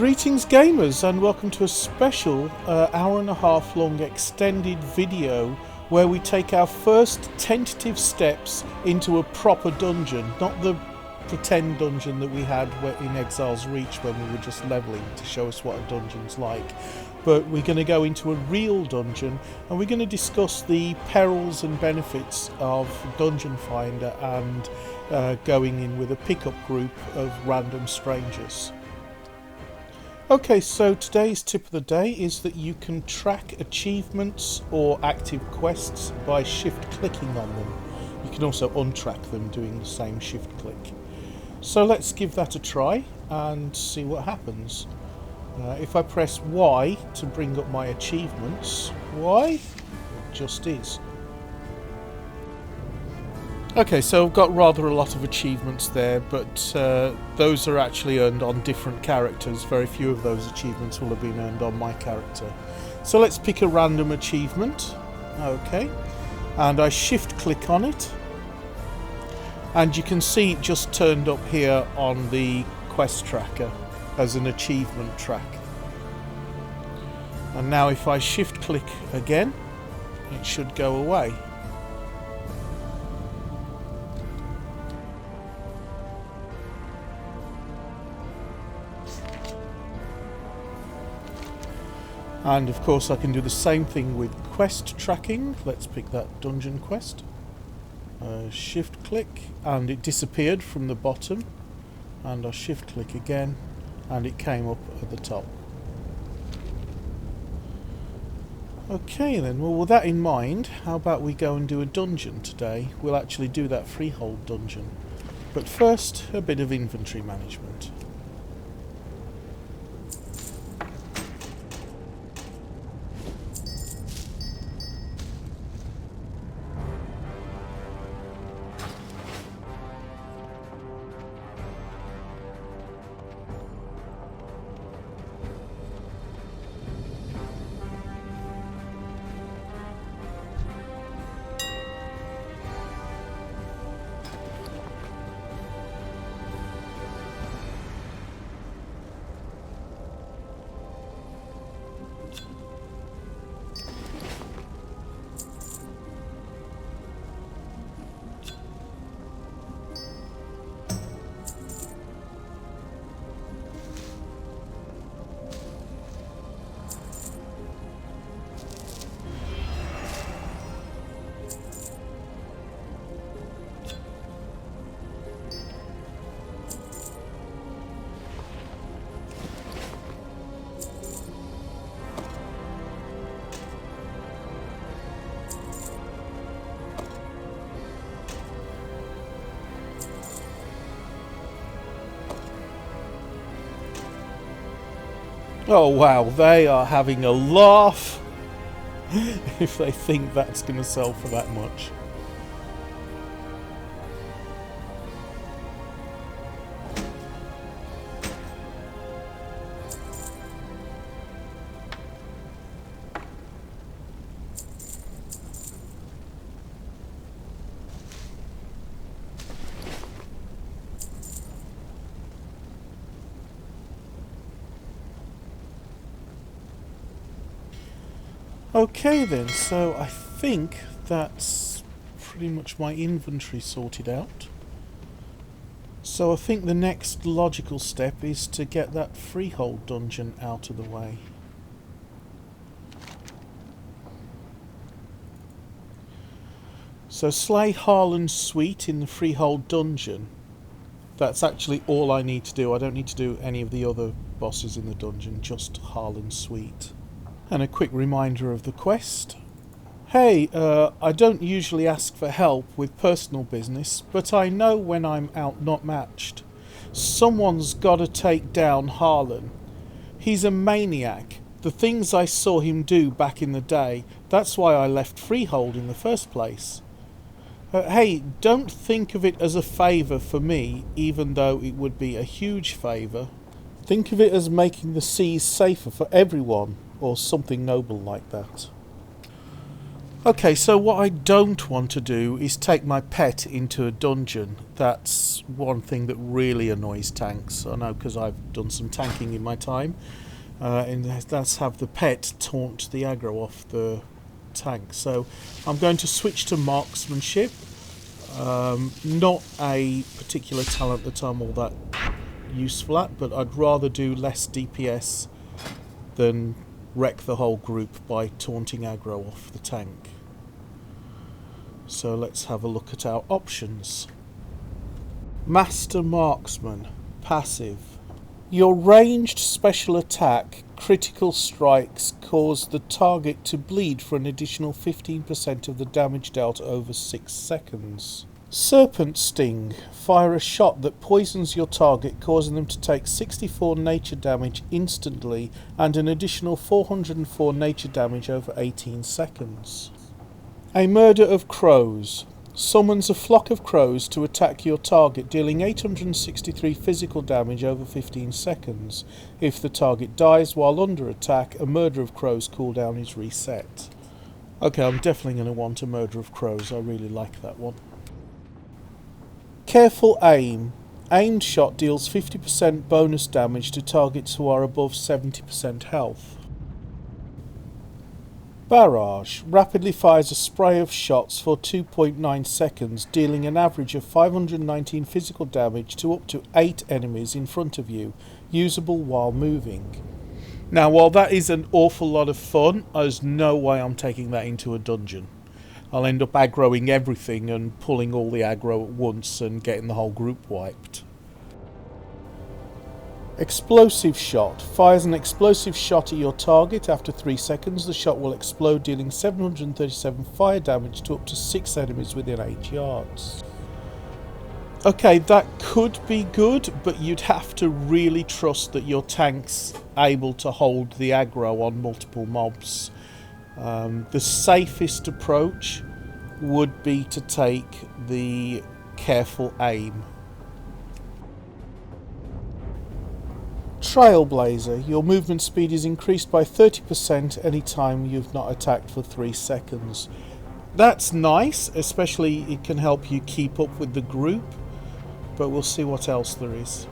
Greetings gamers, and welcome to a special hour and a half long extended video where we take our first tentative steps into a proper dungeon, not the pretend dungeon that we had in Exile's Reach when we were just leveling to show us what a dungeon's like. But we're going to go into a real dungeon and we're going to discuss the perils and benefits of Dungeon Finder and going in with a pickup group of random strangers. Okay, so today's tip of the day is that you can track achievements or active quests by shift clicking on them. You can also untrack them doing the same shift click. So let's give that a try and see what happens. If I press Y to bring up my achievements, Y, it just is. Okay, so I've got rather a lot of achievements there, but those are actually earned on different characters. Very few of those achievements will have been earned on my character. So let's pick a random achievement. Okay, and I shift click on it. And you can see it just turned up here on the quest tracker as an achievement track. And now if I shift click again, it should go away. And of course I can do the same thing with quest tracking. Let's pick that dungeon quest. Shift click and it disappeared from the bottom, and I'll shift click again and it came up at the top. Okay then, well with that in mind, how about we go and do a dungeon today? We'll actually do that Freehold Dungeon. But first, a bit of inventory management. Oh wow, they are having a laugh if they think that's going to sell for that much. Okay then, so I think that's pretty much my inventory sorted out. So I think the next logical step is to get that Freehold Dungeon out of the way. So slay Harlan's Sweete in the Freehold Dungeon. That's actually all I need to do. I don't need to do any of the other bosses in the dungeon, just Harlan's Sweete. And a quick reminder of the quest. Hey, I don't usually ask for help with personal business, but I know when I'm out not matched. Someone's gotta take down Harlan. He's a maniac. The things I saw him do back in the day, that's why I left Freehold in the first place. Hey, don't think of it as a favour for me, even though it would be a huge favour. Think of it as making the seas safer for everyone, or something noble like that. Okay, so what I don't want to do is take my pet into a dungeon. That's one thing that really annoys tanks. I know, because I've done some tanking in my time. And that's have the pet taunt the aggro off the tank. So I'm going to switch to marksmanship. Not a particular talent that I'm all that useful at, but I'd rather do less DPS than wreck the whole group by taunting aggro off the tank. So let's have a look at our options. Master Marksman, passive. Your ranged special attack critical strikes cause the target to bleed for an additional 15% of the damage dealt over 6 seconds. Serpent Sting. Fire a shot that poisons your target, causing them to take 64 nature damage instantly and an additional 404 nature damage over 18 seconds. A Murder of Crows. Summons a flock of crows to attack your target, dealing 863 physical damage over 15 seconds. If the target dies while under attack, a Murder of Crows cooldown is reset. Okay, I'm definitely going to want a Murder of Crows. I really like that one. Careful Aim. Aimed shot deals 50% bonus damage to targets who are above 70% health. Barrage. Rapidly fires a spray of shots for 2.9 seconds, dealing an average of 519 physical damage to up to 8 enemies in front of you, usable while moving. Now, while that is an awful lot of fun, there's no way I'm taking that into a dungeon. I'll end up aggroing everything and pulling all the aggro at once and getting the whole group wiped. Explosive Shot. Fires an explosive shot at your target. After 3 seconds, the shot will explode, dealing 737 fire damage to up to 6 enemies within 8 yards. Okay, that could be good, but you'd have to really trust that your tank's able to hold the aggro on multiple mobs. The safest approach would be to take the Careful Aim. Trailblazer. Your movement speed is increased by 30% anytime you've not attacked for 3 seconds. That's nice, especially it can help you keep up with the group, but we'll see what else there is.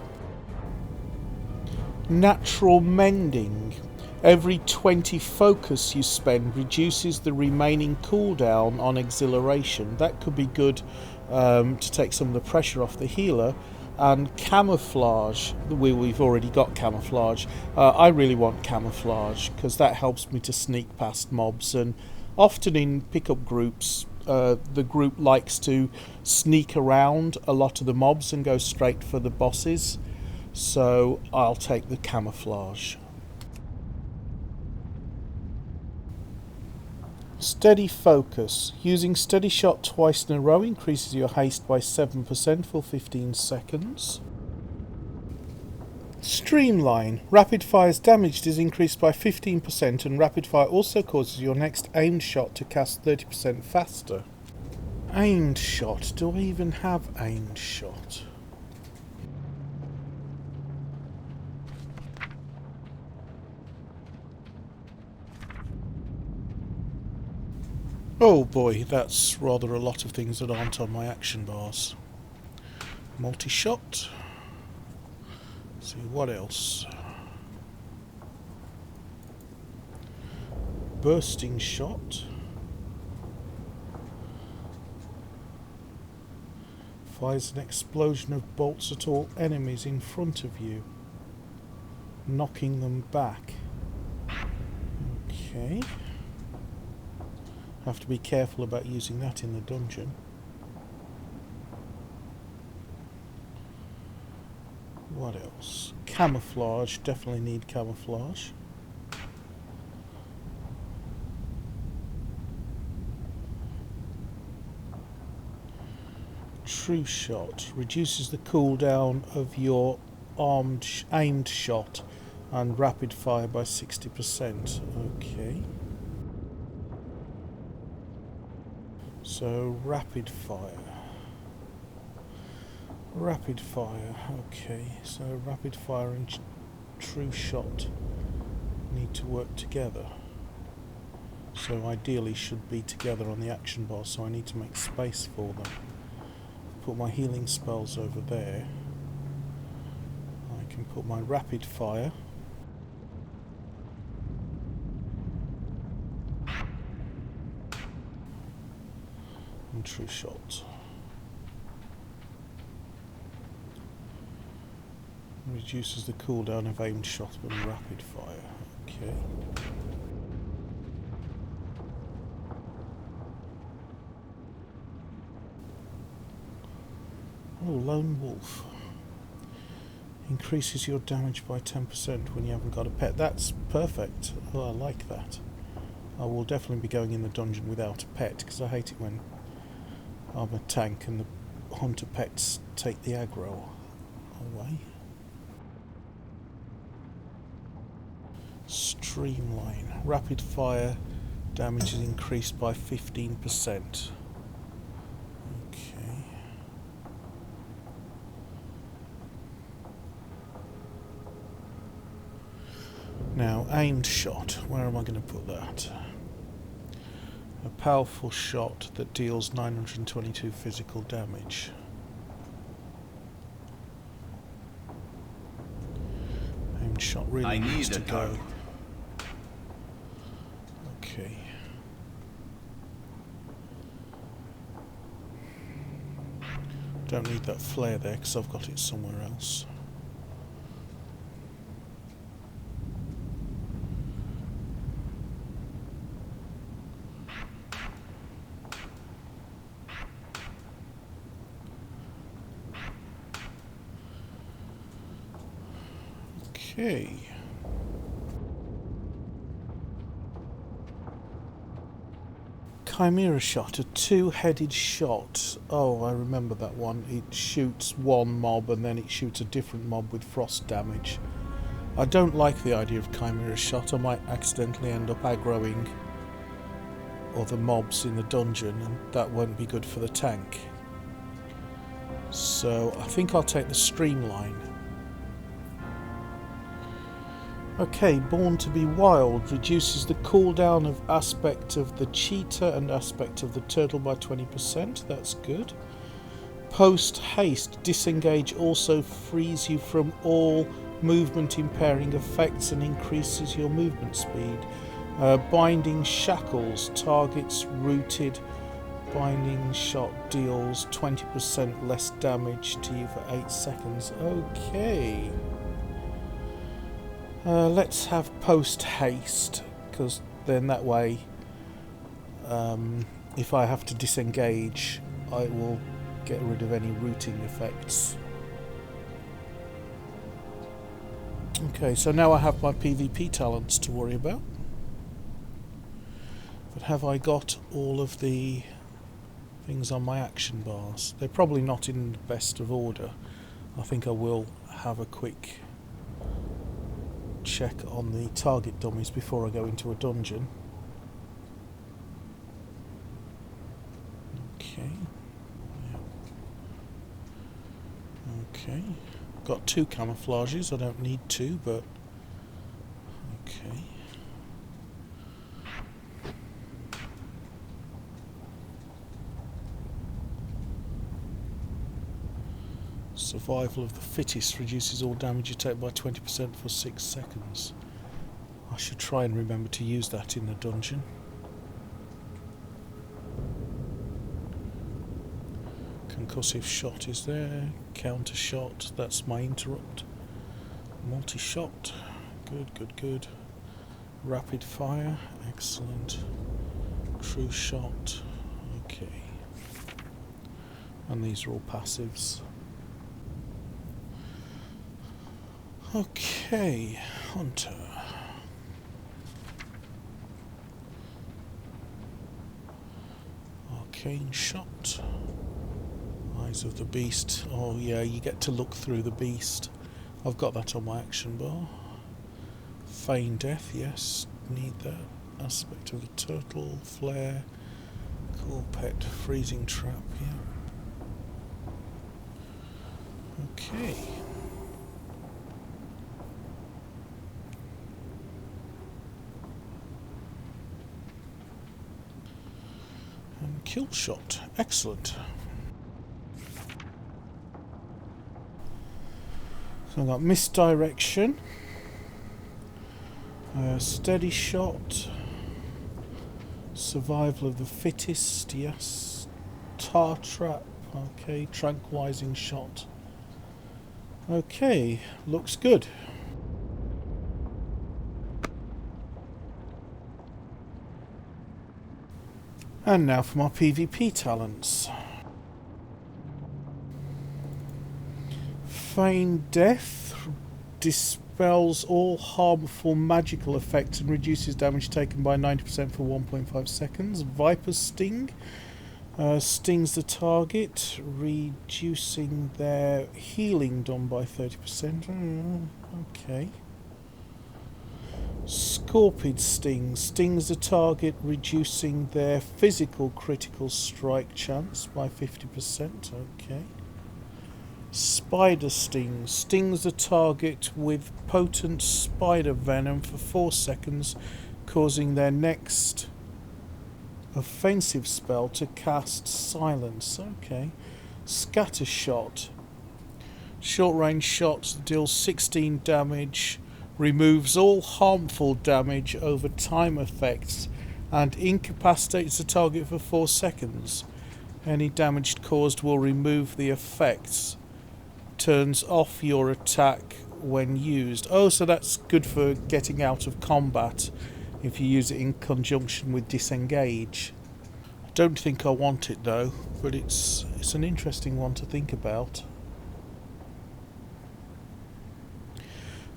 Natural Mending. Every 20 focus you spend reduces the remaining cooldown on exhilaration. That could be good to take some of the pressure off the healer. And Camouflage. We've already got Camouflage. I really want Camouflage because that helps me to sneak past mobs, and often in pickup groups the group likes to sneak around a lot of the mobs and go straight for the bosses, so I'll take the Camouflage. Steady Focus. Using Steady Shot twice in a row increases your haste by 7% for 15 seconds. Streamline. Rapid Fire's damage is increased by 15%, and Rapid Fire also causes your next aimed shot to cast 30% faster. Aimed Shot. Do I even have Aimed Shot? Oh boy, that's rather a lot of things that aren't on my action bars. Multi-shot. See what else. Bursting Shot. Fires an explosion of bolts at all enemies in front of you, knocking them back. Okay. Have to be careful about using that in the dungeon. What else? Camouflage. Definitely need Camouflage. True Shot. Reduces the cooldown of your aimed shot and rapid fire by 60%. Okay. So, rapid fire. Rapid fire, okay. So, rapid fire and true shot need to work together. So ideally should be together on the action bar, so I need to make space for them. Put my healing spells over there. I can put my rapid fire. And true shot. Reduces the cooldown of aimed shot and rapid fire. Okay. Oh, Lone Wolf. Increases your damage by 10% when you haven't got a pet. That's perfect. Oh, I like that. I will definitely be going in the dungeon without a pet, because I hate it when I'm a tank and the hunter pets take the aggro away. Streamline. Rapid fire damage is increased by 15%. Okay. Now, aimed shot. Where am I going to put that? A powerful shot that deals 922 physical damage. Aimed shot really needs to go. Okay. Don't need that flare there because I've got it somewhere else. Okay. Chimera shot, a two-headed shot. Oh, I remember that one. It shoots one mob and then it shoots a different mob with frost damage. I don't like the idea of Chimera shot. I might accidentally end up aggroing other mobs in the dungeon and that won't be good for the tank. So I think I'll take the streamline. Okay, Born to be Wild reduces the cooldown of aspect of the cheetah and aspect of the turtle by 20%. That's good. Post haste, disengage also frees you from all movement impairing effects and increases your movement speed. Binding shackles, targets rooted. Binding shot deals 20% less damage to you for 8 seconds. Okay. Let's have post haste, because then that way if I have to disengage I will get rid of any rooting effects. Okay, so now I have my PvP talents to worry about. But have I got all of the things on my action bars? They're probably not in the best of order. I think I will have a quick check on the target dummies before I go into a dungeon. Okay. Okay. Got 2 camouflages. I don't need 2, but okay. Survival of the fittest reduces all damage you take by 20% for 6 seconds. I should try and remember to use that in the dungeon. Concussive shot is there. Counter shot, that's my interrupt. Multi-shot, good, good, good. Rapid fire, excellent. True shot, okay. And these are all passives. Okay, Hunter. Arcane shot. Eyes of the beast. Oh yeah, you get to look through the beast. I've got that on my action bar. Feign death, yes, need that. Aspect of the turtle, flare, cool pet, freezing trap, yeah. Okay. Kill shot. Excellent. So I've got misdirection. Steady shot. Survival of the fittest, yes. Tar trap. Okay, tranquilizing shot. Okay, looks good. And now for my PvP talents. Feign Death dispels all harmful magical effects and reduces damage taken by 90% for 1.5 seconds. Viper's Sting stings the target, reducing their healing done by 30%. Okay. Scorpid Sting stings the target, reducing their physical critical strike chance by 50%. Okay. Spider Sting stings the target with potent spider venom for 4 seconds, causing their next offensive spell to cast silence. Okay. Scatter Shot. Short range shots deal 16 damage, removes all harmful damage over time effects, and incapacitates the target for 4 seconds. Any damage caused will remove the effects. Turns off your attack when used. Oh, so that's good for getting out of combat if you use it in conjunction with disengage. I don't think I want it though, but it's an interesting one to think about.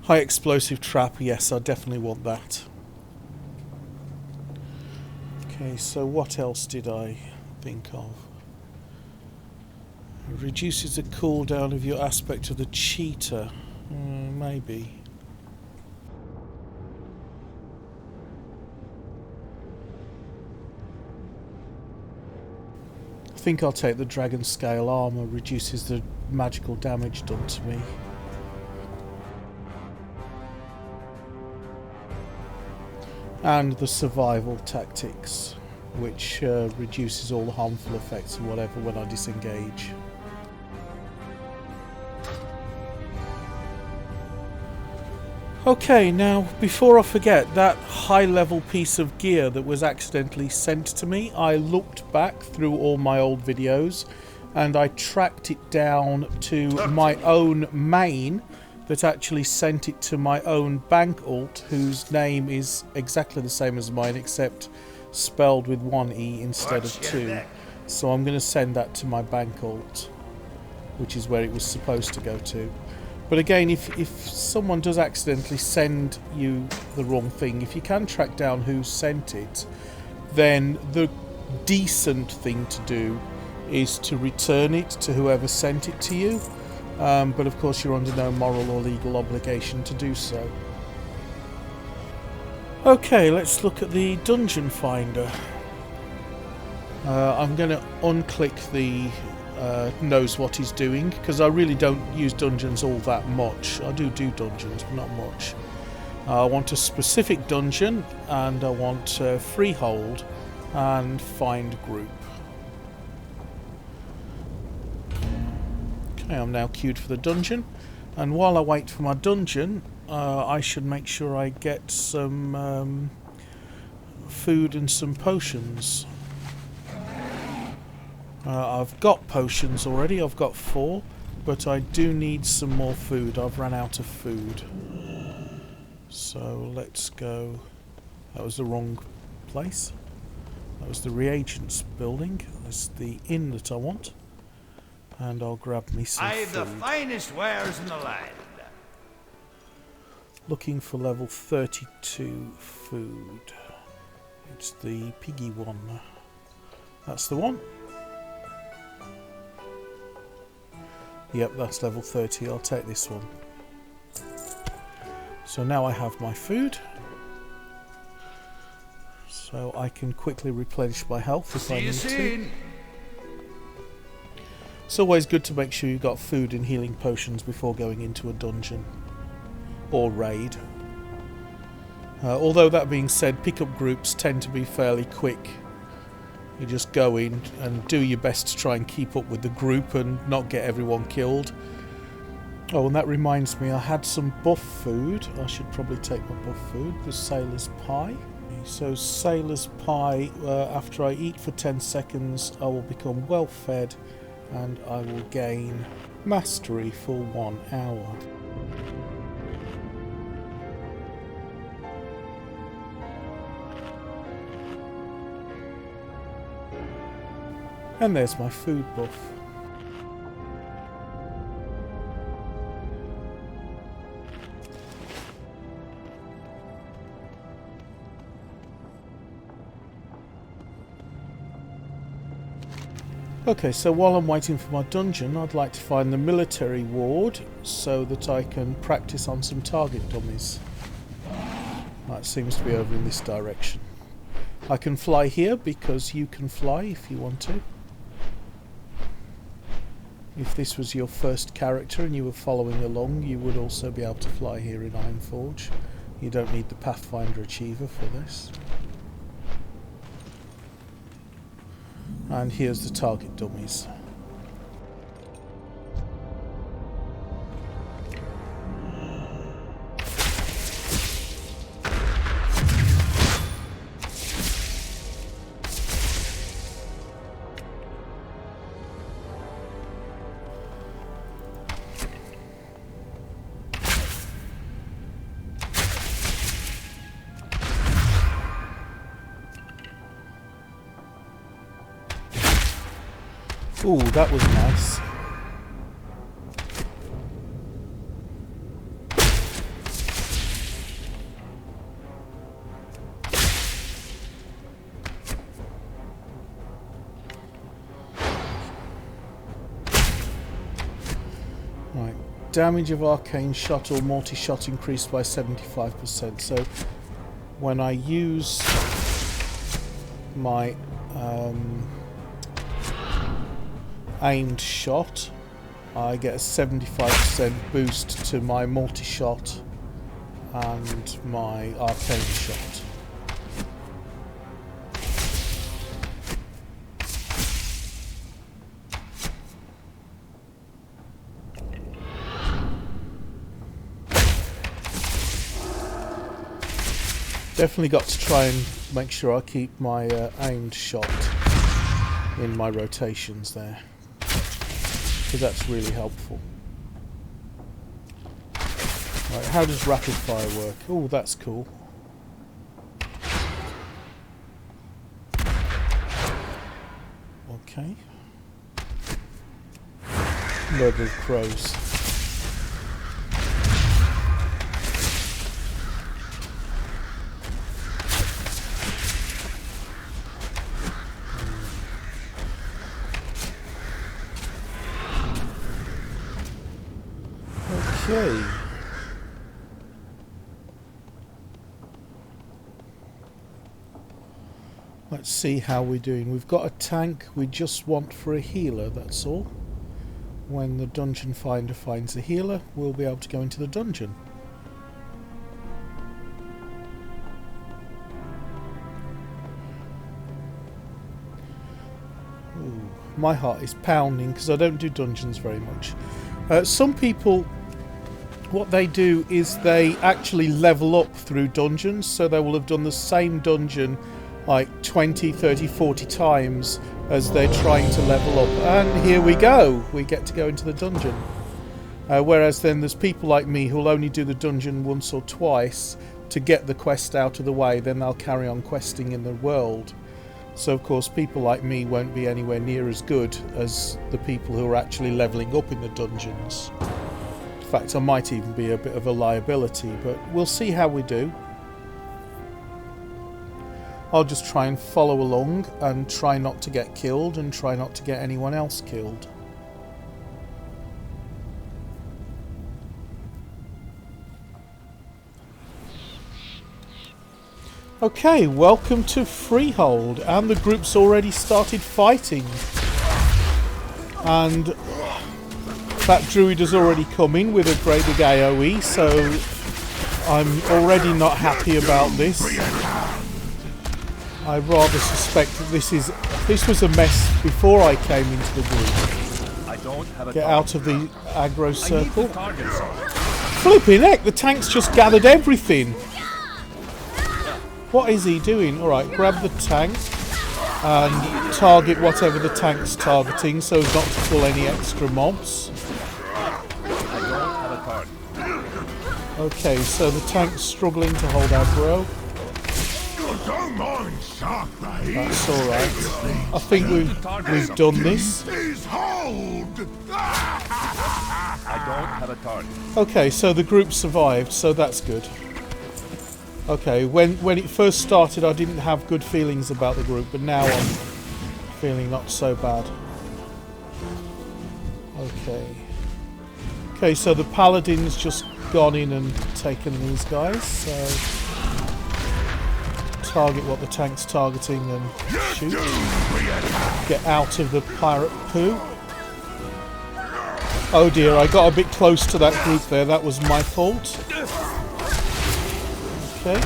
High explosive trap, yes, I definitely want that. Okay, so what else did I think of? It reduces the cooldown of your aspect of the cheetah. Maybe. I think I'll take the dragon scale armor, reduces the magical damage done to me. And the survival tactics, which reduces all the harmful effects and whatever when I disengage. Okay, now before I forget, that high level piece of gear that was accidentally sent to me, I looked back through all my old videos and I tracked it down to my own main that actually sent it to my own bank alt, whose name is exactly the same as mine except spelled with one E instead of two. So I'm going to send that to my bank alt, which is where it was supposed to go to. But again, if someone does accidentally send you the wrong thing, if you can track down who sent it, then the decent thing to do is to return it to whoever sent it to you. But of course you're under no moral or legal obligation to do so. Okay, let's look at the dungeon finder. I'm going to unclick the knows what he's doing, because I really don't use dungeons all that much. I do dungeons, but not much. I want a specific dungeon, and I want Freehold and find group. Okay, I'm now queued for the dungeon, and while I wait for my dungeon, I should make sure I get some food and some potions. I've got potions already, I've got 4, but I do need some more food. I've run out of food. So let's go. That was the wrong place. That was the reagents building. That's the inn that I want. And I'll grab me some I've food. the finest wares in the land. Looking for level 32 food. It's the piggy one. That's the one. Yep, that's level 30. I'll take this one. So now I have my food. So I can quickly replenish my health if I need to. It's always good to make sure you've got food and healing potions before going into a dungeon or raid. Although that being said, pickup groups tend to be fairly quick You just go in and do your best to try and keep up with the group and not get everyone killed. Oh, and that reminds me, I had some buff food. I should probably take my buff food, the sailor's pie. So sailor's pie, after I eat for 10 seconds, I will become well fed and I will gain mastery for 1 hour. And there's my food buff. Okay, so while I'm waiting for my dungeon, I'd like to find the military ward so that I can practice on some target dummies. That seems to be over in this direction. I can fly here because you can fly if you want to. If this was your first character and you were following along, you would also be able to fly here in Ironforge. You don't need the Pathfinder Achiever for this. And here's the target dummies. Ooh, that was nice. Right, damage of arcane shot or multi-shot increased by 75%. So when I use my aimed shot, I get a 75% boost to my multi-shot and my arcane shot. Definitely got to try and make sure I keep my aimed shot in my rotations there, because that's really helpful. Right, how does rapid fire work? Oh, that's cool. Okay. Murder of crows. Okay. Let's see how we're doing. We've got a tank. We just want for a healer, that's all. When the dungeon finder finds a healer, we'll be able to go into the dungeon. Ooh, my heart is pounding because I don't do dungeons very much. Some people, what they do is they actually level up through dungeons, so they will have done the same dungeon like 20, 30, 40 times as they're trying to level up. And here we go, we get to go into the dungeon. Whereas then there's people like me who'll only do the dungeon once or twice to get the quest out of the way, then they'll carry on questing in the world. So of course people like me won't be anywhere near as good as the people who are actually leveling up in the dungeons. In fact, I might even be a bit of a liability, but we'll see how we do. I'll just try and follow along and try not to get killed and try not to get anyone else killed. Okay, welcome to Freehold, and the group's already started fighting. And that druid has already come in with a great big AoE, so I'm already not happy about this. I rather suspect that this was a mess before I came into the group. I don't have a Get out of the aggro circle. target something. Flipping heck, the tank's just gathered everything. What is he doing? Alright, grab the tank and target whatever the tank's targeting so as not to pull any extra mobs. I don't have a target. Okay, so the tank's struggling to hold aggro. That's alright. I think we've done this. I don't have a target. Okay, so the group survived, so that's good. Okay, when it first started I didn't have good feelings about the group, but now I'm feeling not so bad. Okay, so the paladin's just gone in and taken these guys, so target what the tank's targeting and shoot. Get out of the pirate poo. Oh dear, I got a bit close to that group there, that was my fault. Okay.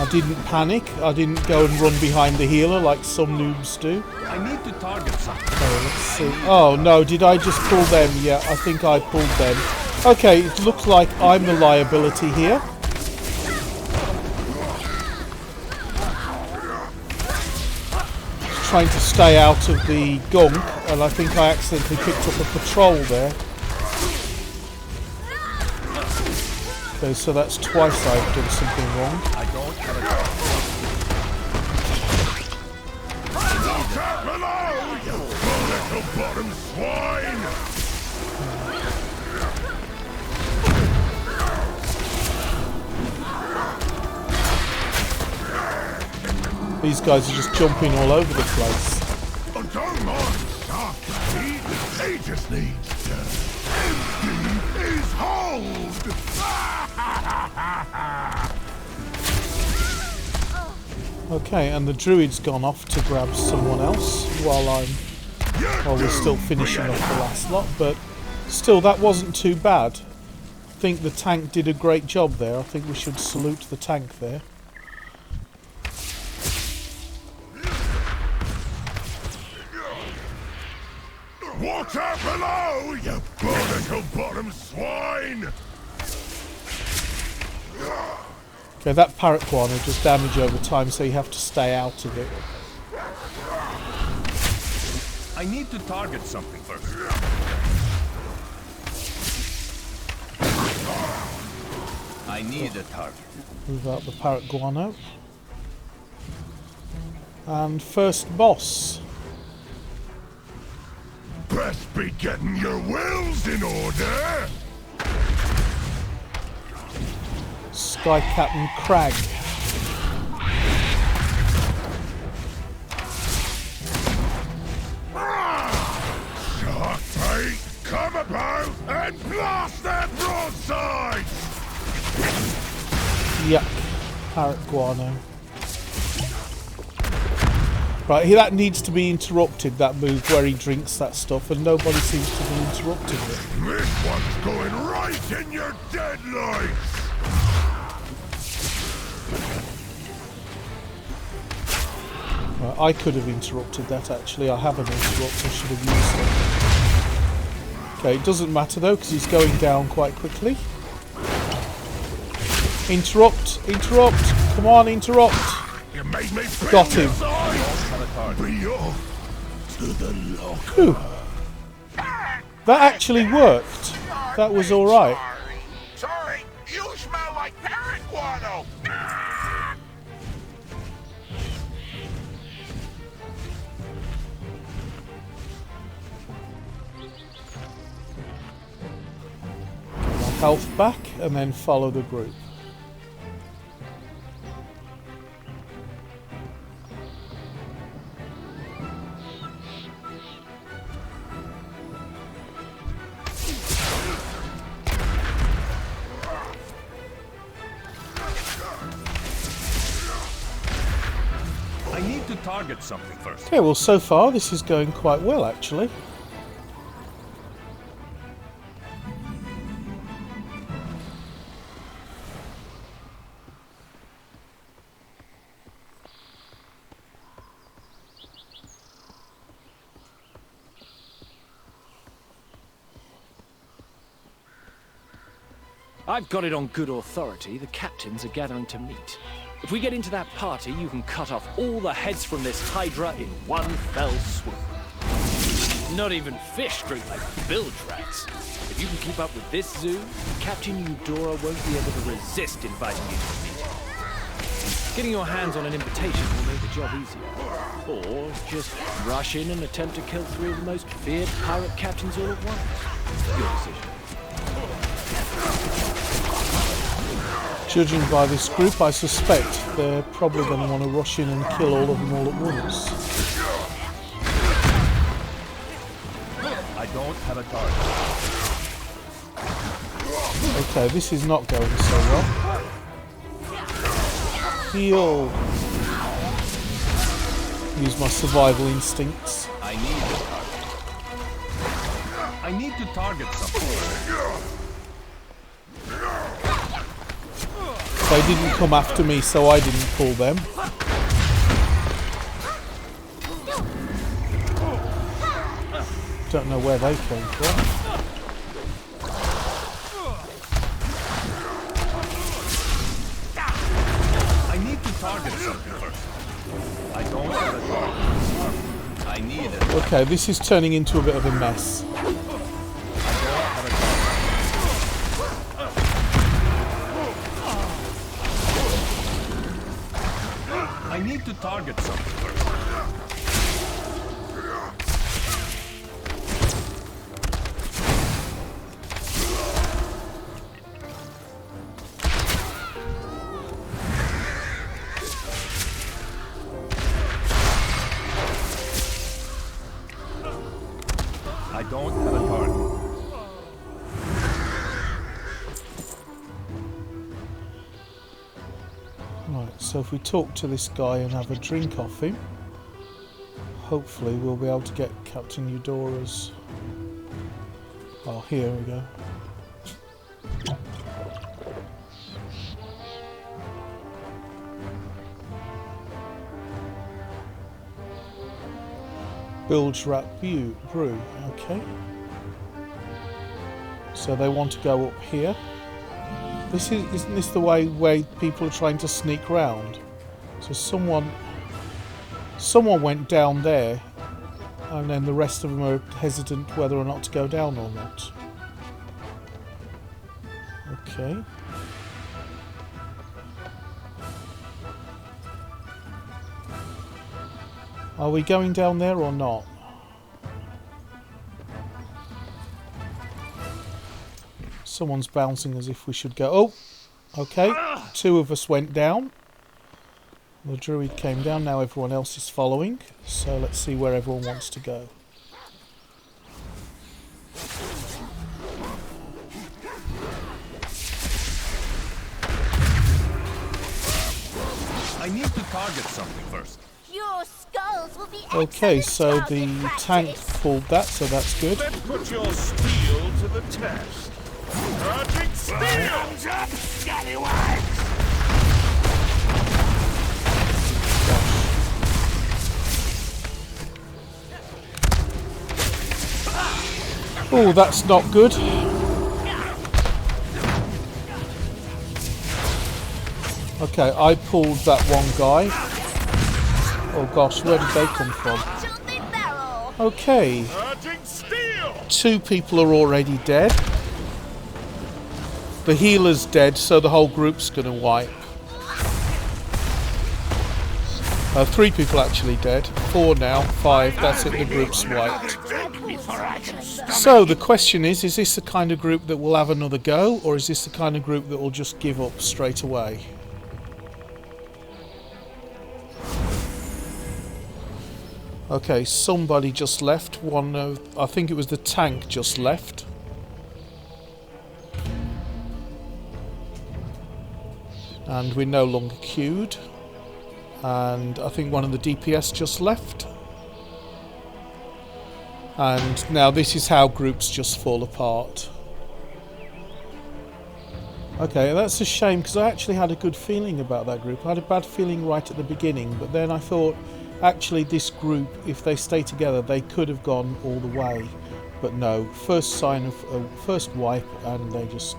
I didn't panic, I didn't go and run behind the healer like some noobs do. I need to target something. Okay, let's see. Oh no, did I just pull them? Yeah, I think I pulled them. Okay, it looks like I'm the liability here. Trying to stay out of the gunk, and I think I accidentally picked up a patrol there. Okay, so that's twice I've done something wrong. I don't have a target. Little bottom swine! These guys are just jumping all over the place. Oh, don't mind Sharky. He just needs to empty his hold. Okay, and the druid's gone off to grab someone else while we're still finishing off the last lot, but still that wasn't too bad. I think the tank did a great job there. I think we should salute the tank there. Water below, you barnacle bottom swine! Okay, that parrot guano does damage over time, so you have to stay out of it. I need to target something first. I need a target. Move out the parrot guano. And first boss. Best be getting your wills in order! Sky Captain Crag. Sharkbait, come about and blast that broadside! Yuck. Parrot guano. Right, that needs to be interrupted, that move where he drinks that stuff, and nobody seems to be interrupting it. This one's going right in your deadlights! Right, I could have interrupted that actually, I haven't interrupted, I should have used it. Okay, it doesn't matter though, because he's going down quite quickly. Interrupt! Interrupt! Come on, interrupt! You made me Got him. Be off to the locker. Ooh. That actually worked. That was alright. Sorry, you smell like parrot guano. Health back and then follow the group. I need to target something first. Okay, well so far this is going quite well actually. I've got it on good authority. The captains are gathering to meet. If we get into that party, you can cut off all the heads from this Hydra in one fell swoop. Not even fish drink like bilge rats. If you can keep up with this zoo, Captain Eudora won't be able to resist inviting you to the meeting. Getting your hands on an invitation will make the job easier. Or just rush in and attempt to kill 3 of the most feared pirate captains all at once. Your decision. Judging by this group, I suspect they're probably going to want to rush in and kill all of them all at once. I don't have a target. Okay, this is not going so well. Heal. Use my survival instincts. I need a target. I need to target something. They didn't come after me, so I didn't pull them. Don't know where they came from. I need to target something first. I don't have a target. I need it. Okay, this is turning into a bit of a mess. I need to target something first. I don't have a target. Right, so if we talk to this guy and have a drink off him, hopefully we'll be able to get Captain Eudora's... Oh, here we go. Bilge Rat Brew, okay. So they want to go up here. Isn't this the way people are trying to sneak round? So someone went down there, and then the rest of them are hesitant whether or not to go down or not. Okay. Are we going down there or not? Someone's bouncing as if we should go. Oh, okay. 2 of us went down. The druid came down. Now everyone else is following. So let's see where everyone wants to go. I need to target something first. Your skulls will be Okay, excellent so target the practice. tank pulled that, so that's good. Let's put your steel to the test. Project Steel! Hands up, scallywags! Oh, that's not good. Okay, I pulled that one guy. Oh gosh, where did they come from? Shoot the barrel. Okay, Project Steel! 2 people are already dead. The healer's dead, so the whole group's going to wipe. 3 people actually dead. 4 now, 5, that's it, the group's wiped. So the question is this the kind of group that will have another go, or is this the kind of group that will just give up straight away? Okay, somebody just left. I think it was the tank just left. And we're no longer queued. And I think one of the DPS just left. And now this is how groups just fall apart. Okay, that's a shame because I actually had a good feeling about that group. I had a bad feeling right at the beginning, but then I thought actually this group, if they stay together, they could have gone all the way. But no, first sign of first wipe and they just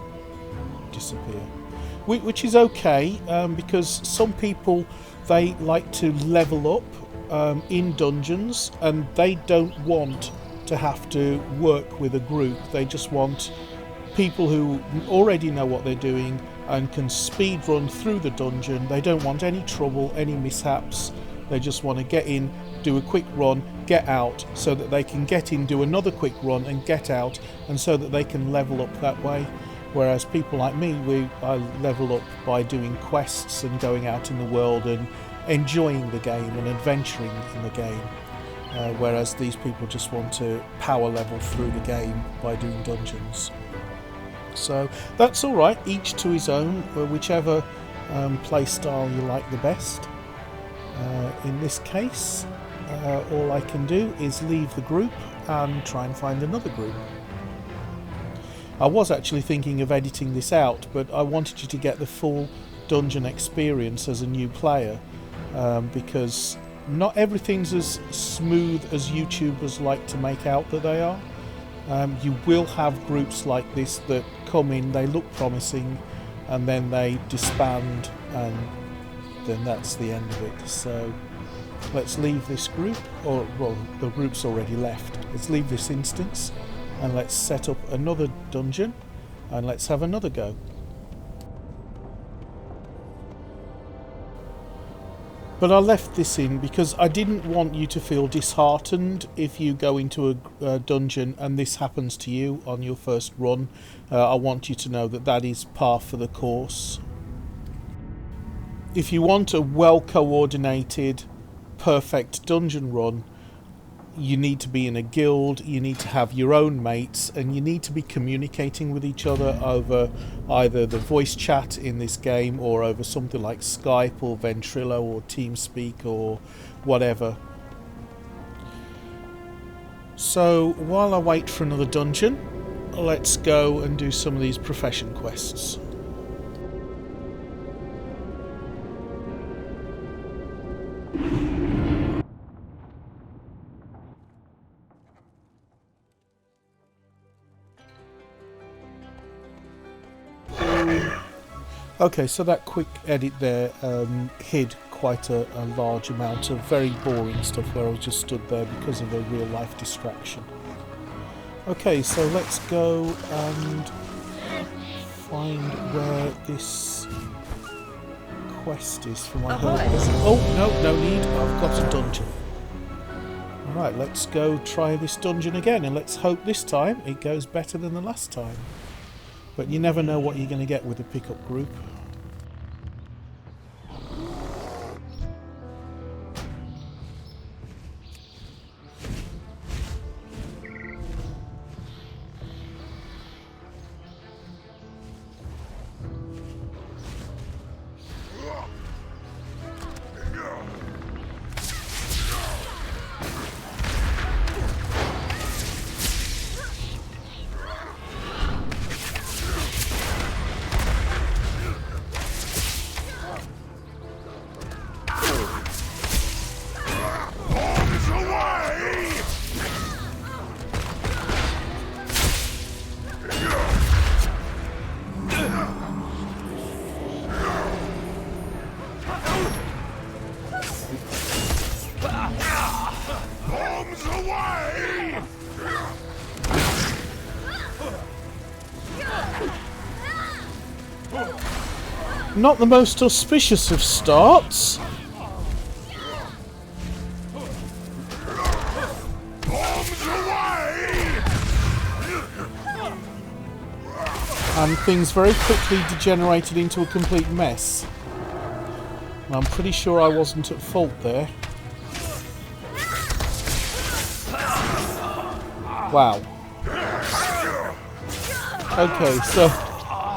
disappear. Which is okay, because some people, they like to level up in dungeons, and they don't want to have to work with a group. They just want people who already know what they're doing and can speed run through the dungeon. They don't want any trouble, any mishaps. They just want to get in, do a quick run, get out, so that they can get in, do another quick run and get out, and so that they can level up that way. Whereas people like me, I level up by doing quests and going out in the world and enjoying the game and adventuring in the game. Whereas these people just want to power level through the game by doing dungeons. So that's alright, each to his own, whichever play style you like the best. In this case, all I can do is leave the group and try and find another group. I was actually thinking of editing this out, but I wanted you to get the full dungeon experience as a new player, because not everything's as smooth as YouTubers like to make out that they are. You will have groups like this that come in, they look promising, and then they disband, and then that's the end of it. So let's leave this group, or well, the group's already left. Let's leave this instance and let's set up another dungeon and let's have another go. But I left this in because I didn't want you to feel disheartened if you go into a dungeon and this happens to you on your first run. I want you to know that that is par for the course. If you want a well coordinated, perfect dungeon run, you need to be in a guild, you need to have your own mates, and you need to be communicating with each other over either the voice chat in this game or over something like Skype or Ventrilo or TeamSpeak or whatever. So while I wait for another dungeon, let's go and do some of these profession quests. Okay, so that quick edit there hid quite a large amount of very boring stuff where I was just stood there because of a real life distraction. Okay, so let's go and find where this quest is for my Herbalism. Oh, no need, I've got a dungeon. Alright, let's go try this dungeon again, and let's hope this time it goes better than the last time. But you never know what you're going to get with a pickup group. Not the most auspicious of starts. And things very quickly degenerated into a complete mess. And I'm pretty sure I wasn't at fault there. Wow. Okay, so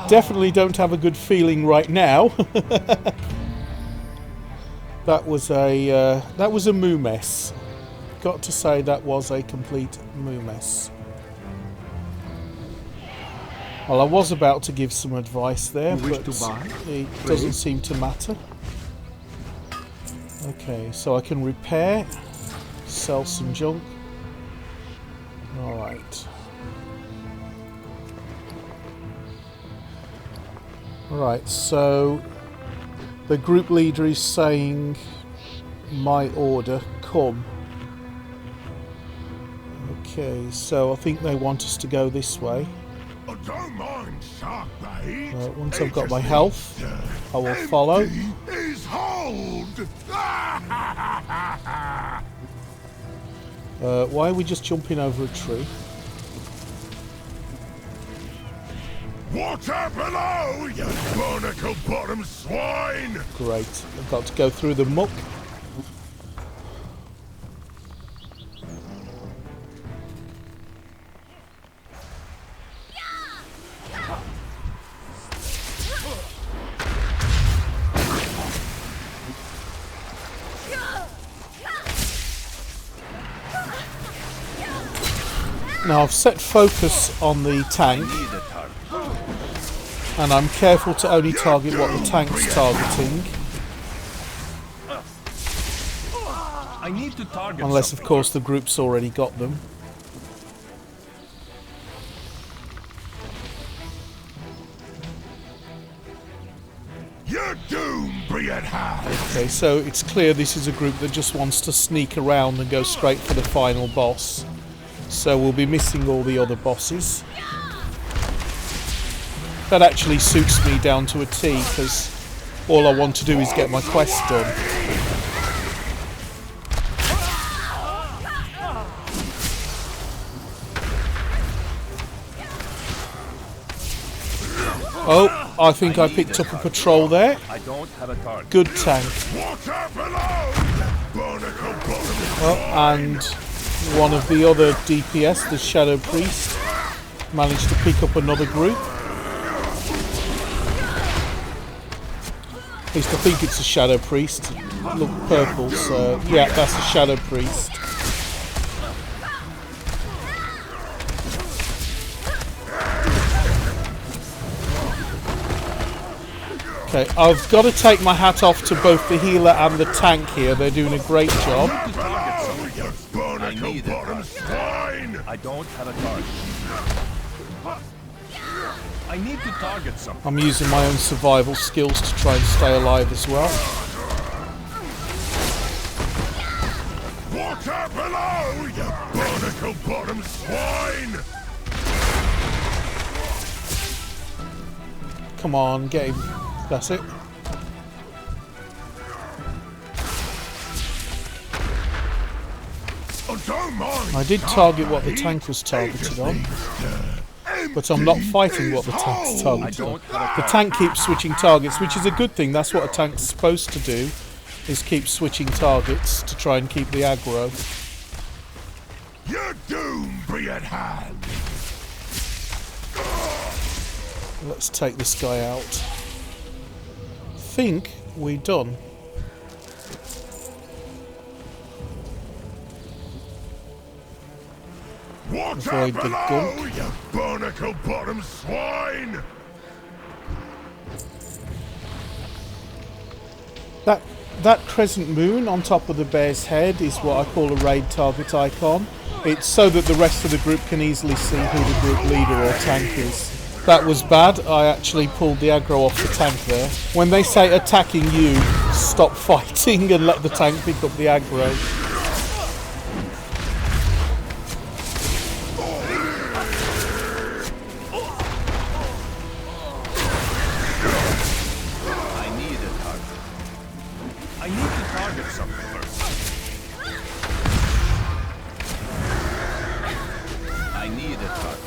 definitely don't have a good feeling right now. That was a moo mess. Got to say that was a complete moo mess. Well, I was about to give some advice there, but it doesn't seem to matter. Okay, so I can repair, sell some junk. Alright. Right, so the group leader is saying my order, come. Okay, so I think they want us to go this way. I don't mind shark bait. Once I've got my health, I will follow. Is hold. Why are we just jumping over a tree? Water below, you barnacle-bottom swine! Great, I've got to go through the muck. Now I've set focus on the tank, and I'm careful to only target what the tank's targeting. I need to target Unless, of something. course, the group's already got them. Your doom be at hand! Okay, so it's clear this is a group that just wants to sneak around and go straight for the final boss. So we'll be missing all the other bosses. That actually suits me down to a T, because all I want to do is get my quest done. Oh, I think I picked up a patrol there. I don't have a target. Good tank. Water below, barnacle-bottom Oh, and one of the other DPS, the Shadow Priest, managed to pick up another group. At least I think it's a Shadow Priest. Look purple, so yeah, that's a Shadow Priest. Okay, I've got to take my hat off to both the healer and the tank here. They're doing a great job. below, you barnacle-bottom swine! I don't have a target. I need to target something. I'm using my own survival skills to try and stay alive as well. Water below, you barnacle-bottom swine! Come on, get him. That's it. I don't mind I did target what the tank was targeted on, but I'm not fighting what the tank's targeted on. The tank keeps switching targets, which is a good thing. That's what a tank's supposed to do, is keep switching targets to try and keep the aggro. Your doom be at hand! Let's take this guy out. Think we're done. Water Avoid the below, gunk. you barnacle-bottom swine! That crescent moon on top of the bear's head is what I call a raid target icon. It's so that the rest of the group can easily see who the group leader or tank is. That was bad. I actually pulled the aggro off the tank there. When they say attacking you, stop fighting and let the tank pick up the aggro. I need a target. I need to target something first. I need a target.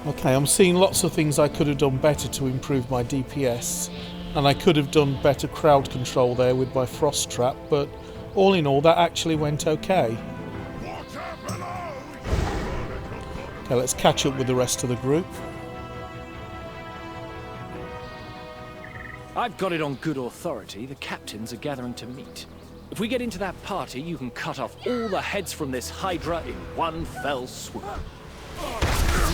Okay, I'm seeing lots of things I could have done better to improve my DPS, and I could have done better crowd control there with my frost trap, but all in all that actually went okay. Water below! Okay, let's catch up with the rest of the group. I've got it on good authority. The captains are gathering to meet. If we get into that party, you can cut off all the heads from this hydra in one fell swoop.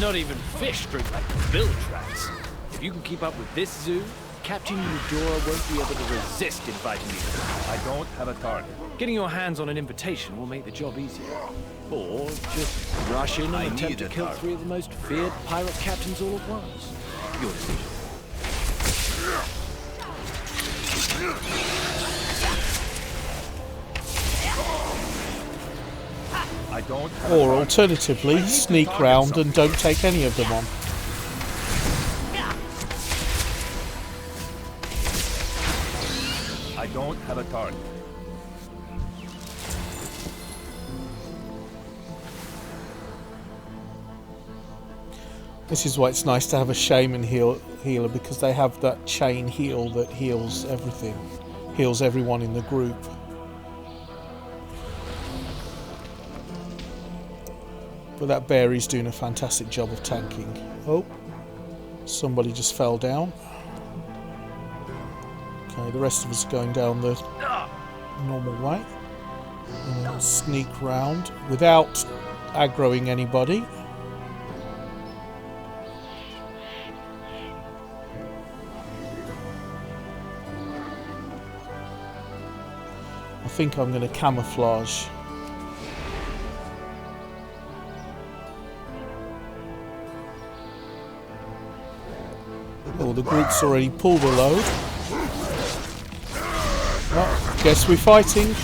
Not even fish drink like village rats. If you can keep up with this zoo, Captain Eudora won't be able to resist inviting you. I don't have a target. Getting your hands on an invitation will make the job easier. Or just rush in and I attempt need to a kill target. 3 of the most feared pirate captains all at once. Your decision. I don't have Or a target. alternatively, sneak target round something. and don't take any of them on. I don't have a target. This is why it's nice to have a shaman healer, because they have that chain heal that heals everything. Heals everyone in the group. But that Barry's doing a fantastic job of tanking. Oh, somebody just fell down. Okay, the rest of us are going down the normal way. And sneak round without aggroing anybody. I think I'm going to camouflage. Oh, the group's already pulled a load. Oh, guess we're fighting.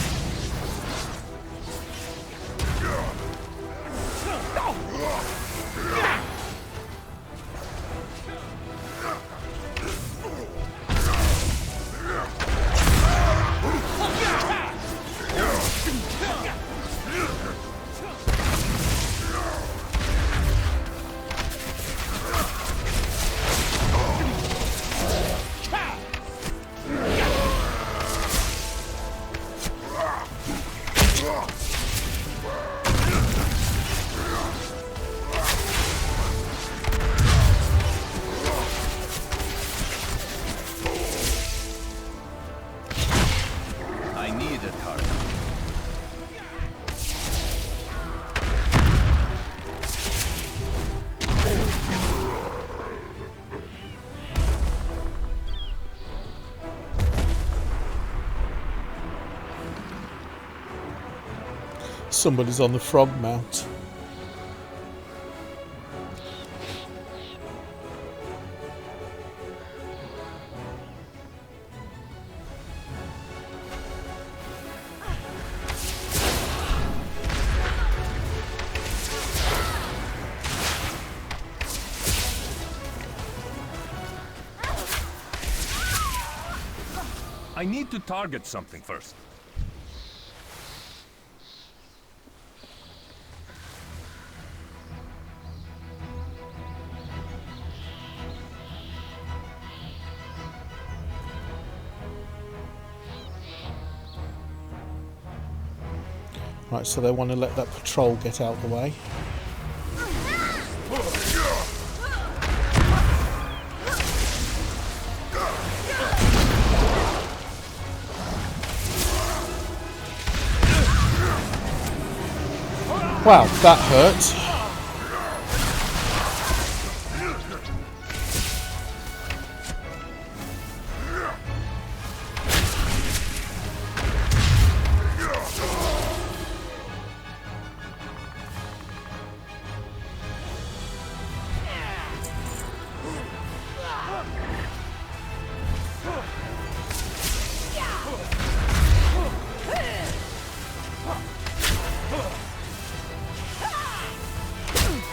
I need a target. Somebody's on the frog mount. I need to target something first. Right, so they want to let that patrol get out the way. Wow, that hurt.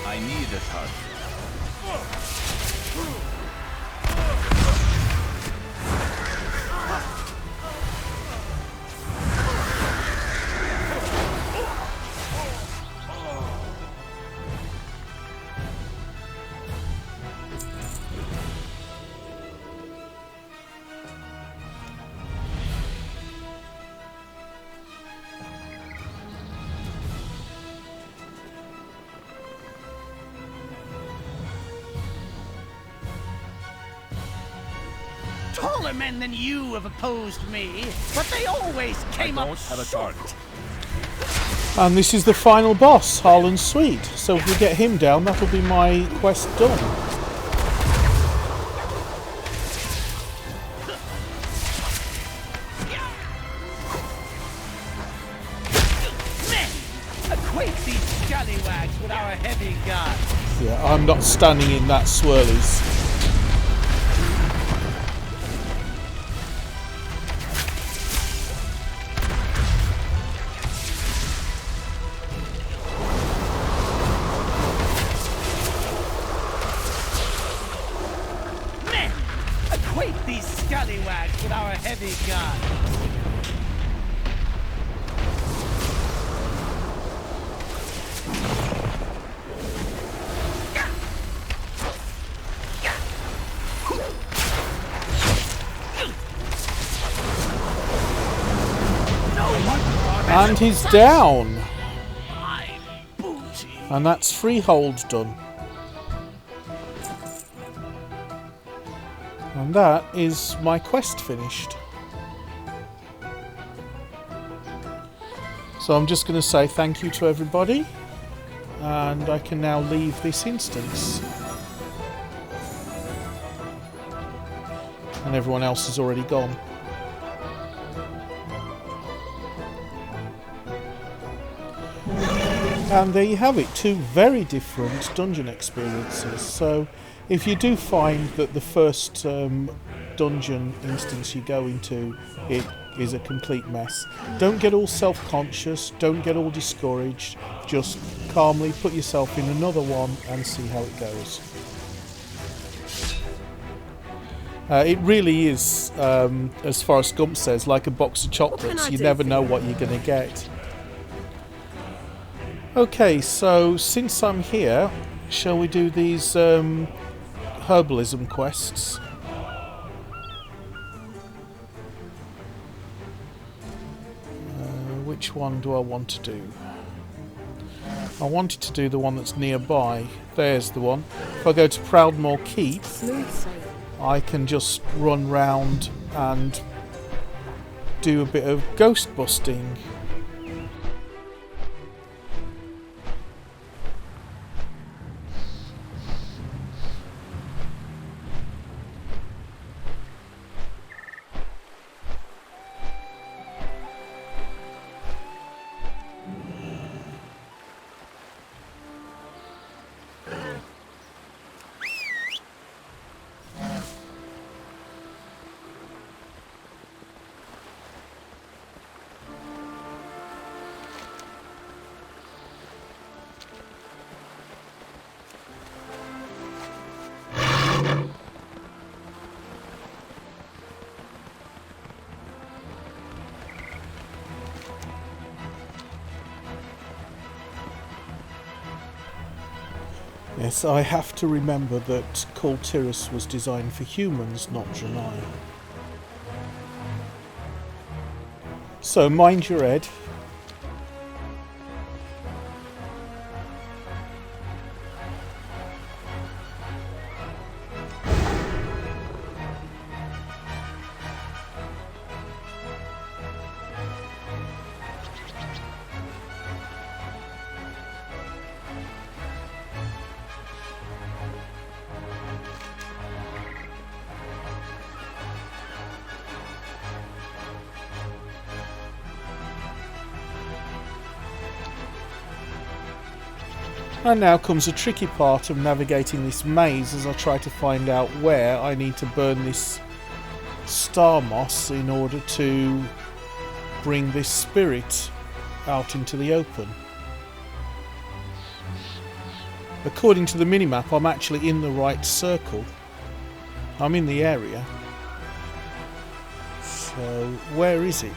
I need a target. Taller men than you have opposed me, but they always came I up don't have a short. target. And this is the final boss, Harlan Sweete. So if we get him down, that'll be my quest done. I'm not standing in that swirlies. Men, acquaint these scallywags with our heavy guns. And he's down. My booty. And that's Freehold done. And that is my quest finished. So I'm just going to say thank you to everybody. And I can now leave this instance. And everyone else has already gone. And there you have it, 2 very different dungeon experiences. So if you do find that the first dungeon instance you go into, it is a complete mess, don't get all self-conscious, don't get all discouraged, just calmly put yourself in another one and see how it goes. It really is, as far as Scump says, like a box of chocolates. You never know what you're going to get. Okay, so since I'm here, shall we do these herbalism quests? Which one do I want to do? I wanted to do the one that's nearby. There's the one. If I go to Proudmoor Keep, I can just run round and do a bit of ghost busting. Yes, I have to remember that Kul Tiras was designed for humans, not Draenei. So mind your head. And now comes a tricky part of navigating this maze as I try to find out where I need to burn this star moss in order to bring this spirit out into the open. According to the minimap, I'm actually in the right circle. I'm in the area. So, where is it?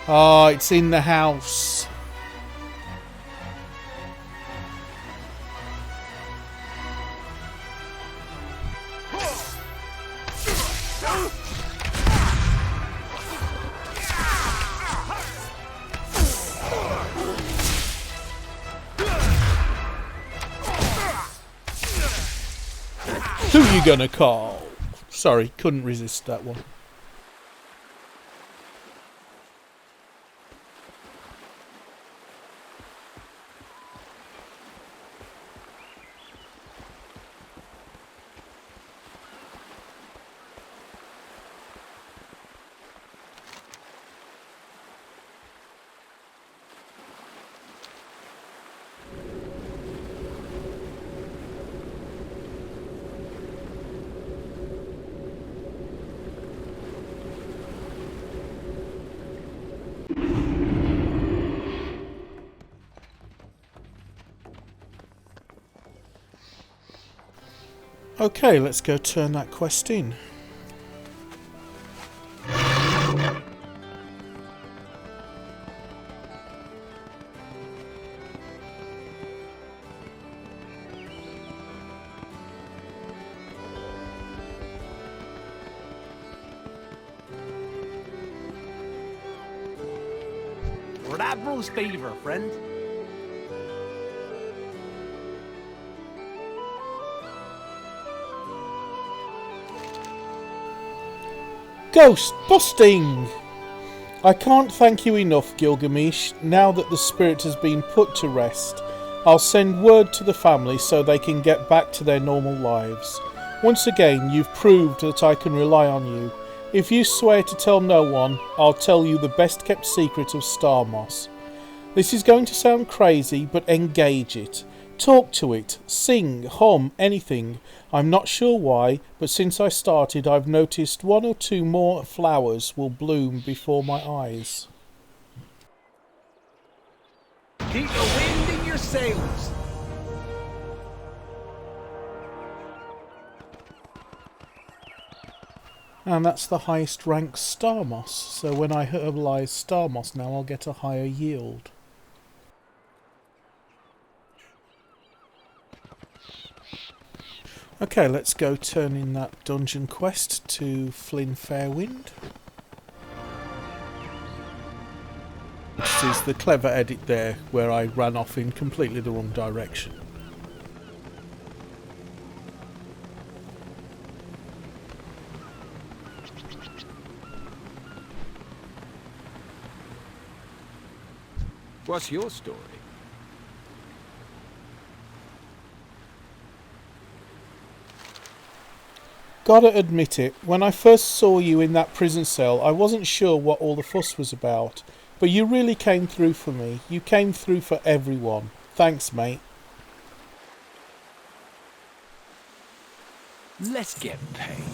Ah, it's in the house. Who you gonna call? Sorry, couldn't resist that one. Okay, let's go turn that quest in. Radbro's favor, friend. Ghost busting! I can't thank you enough, Gilgamesh. Now that the spirit has been put to rest, I'll send word to the family so they can get back to their normal lives. Once again, you've proved that I can rely on you. If you swear to tell no one, I'll tell you the best kept secret of Star Moss. This is going to sound crazy, but engage it. Talk to it, sing, hum, anything. I'm not sure why, but since I started I've noticed 1 or 2 more flowers will bloom before my eyes. Keep the wind in your sails. And that's the highest rank Star Moss, so when I herbalise Star Moss now I'll get a higher yield. Okay, let's go turn in that dungeon quest to Flynn Fairwind. This is the clever edit there where I ran off in completely the wrong direction. What's your story? Gotta admit it, when I first saw you in that prison cell, I wasn't sure what all the fuss was about. But you really came through for me. You came through for everyone. Thanks, mate. Let's get paid.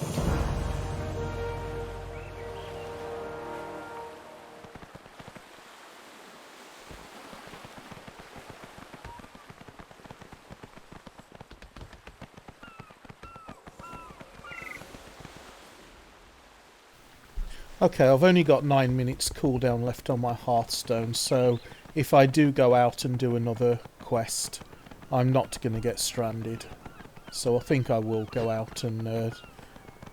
Okay, I've only got 9 minutes cooldown left on my Hearthstone, so if I do go out and do another quest, I'm not going to get stranded. So I think I will go out and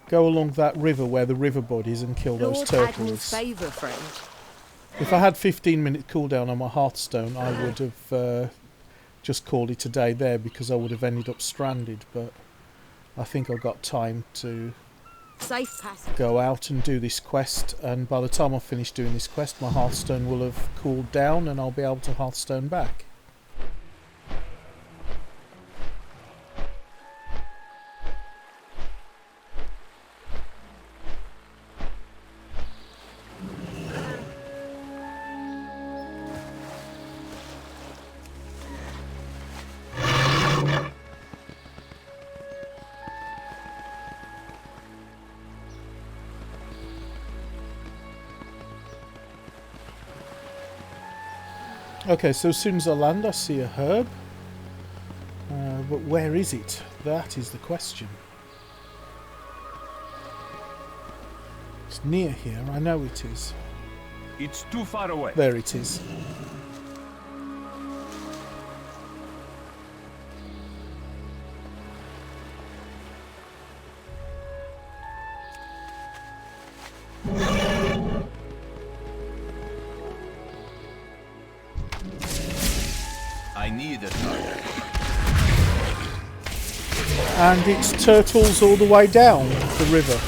go along that river where the river bud is and kill those turtles. Favour, friend. If I had 15-minute cooldown on my Hearthstone, I would have just called it a day there because I would have ended up stranded, but I think I've got time to Safe passage. go out and do this quest, and by the time I finish doing this quest my Hearthstone will have cooled down and I'll be able to Hearthstone back. Okay, so as soon as I land I see a herb, but where is it? That is the question. It's near here, I know it is. It's too far away. There it is. I need a target. And it's turtles all the way down the river.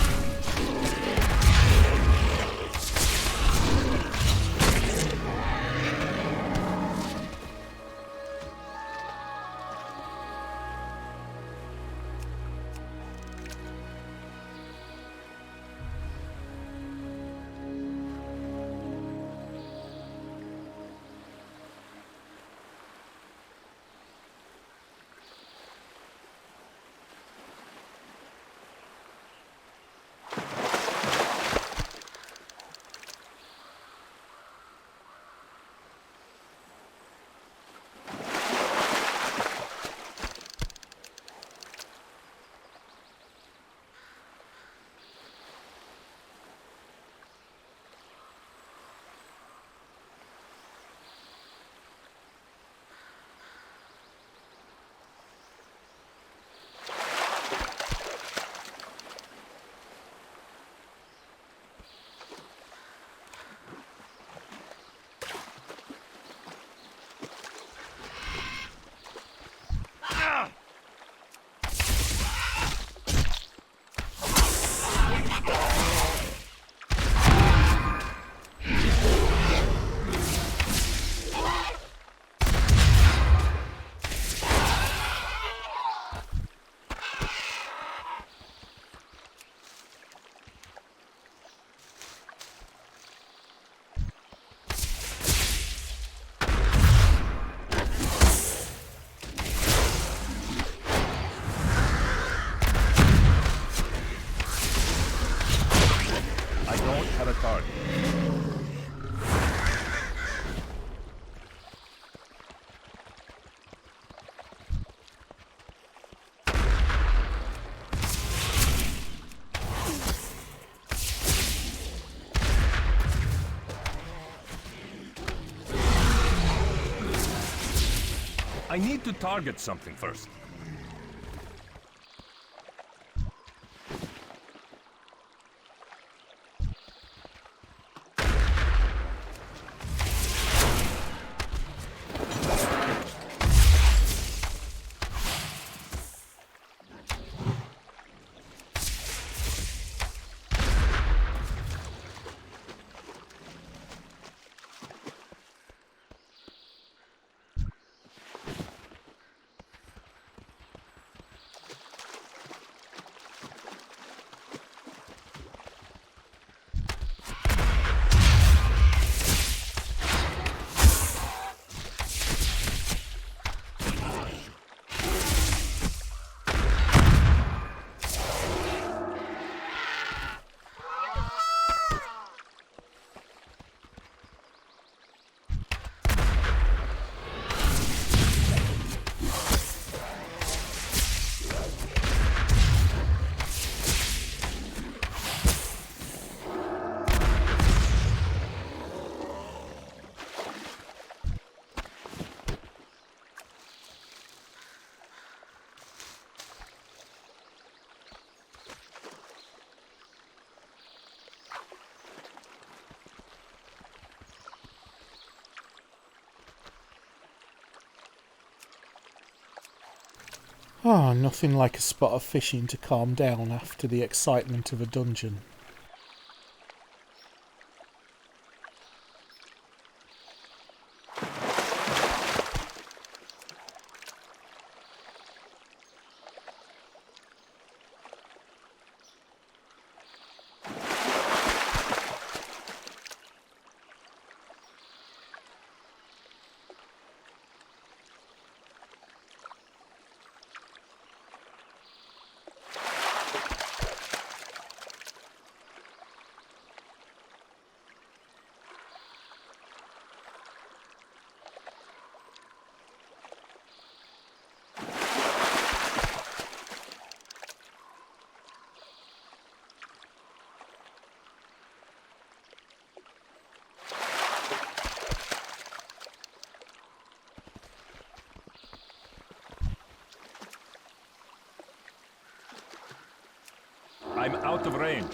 I need to target something first. Ah, nothing like a spot of fishing to calm down after the excitement of a dungeon. I'm out of range.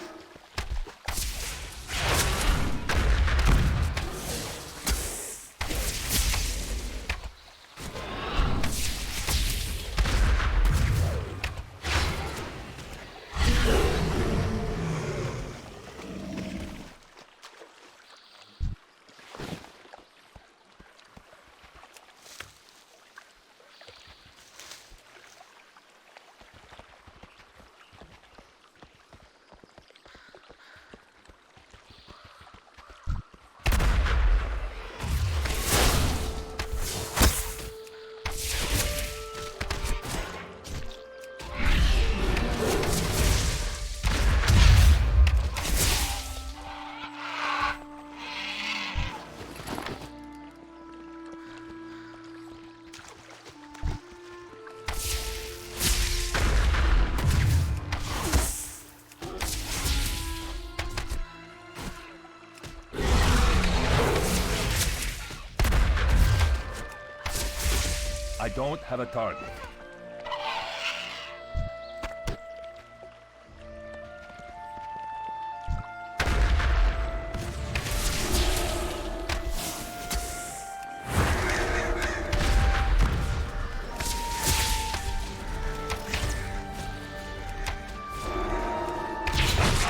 I don't have a target.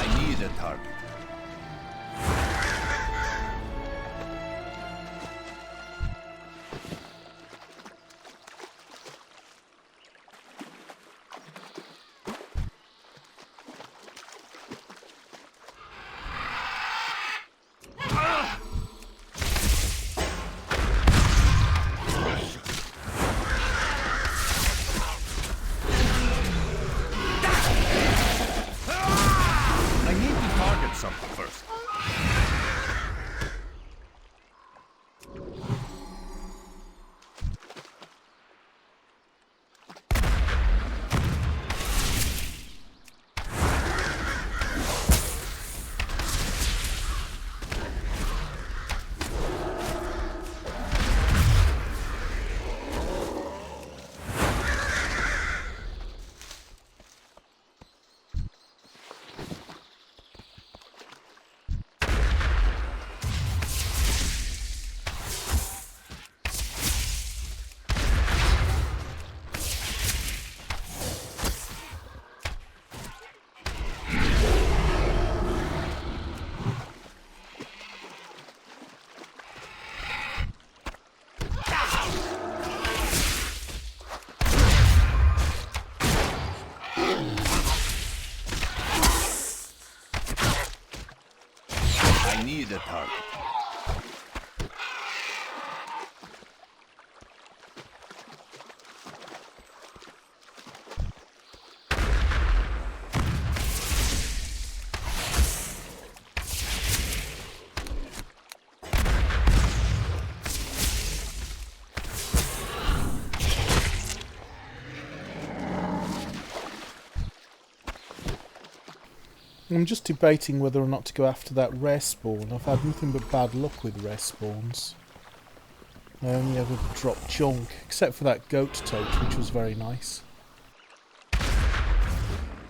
I need a target. I need to target something first. I need a target. I'm just debating whether or not to go after that rare spawn. I've had nothing but bad luck with rare spawns. I only ever dropped junk, except for that goat tote, which was very nice.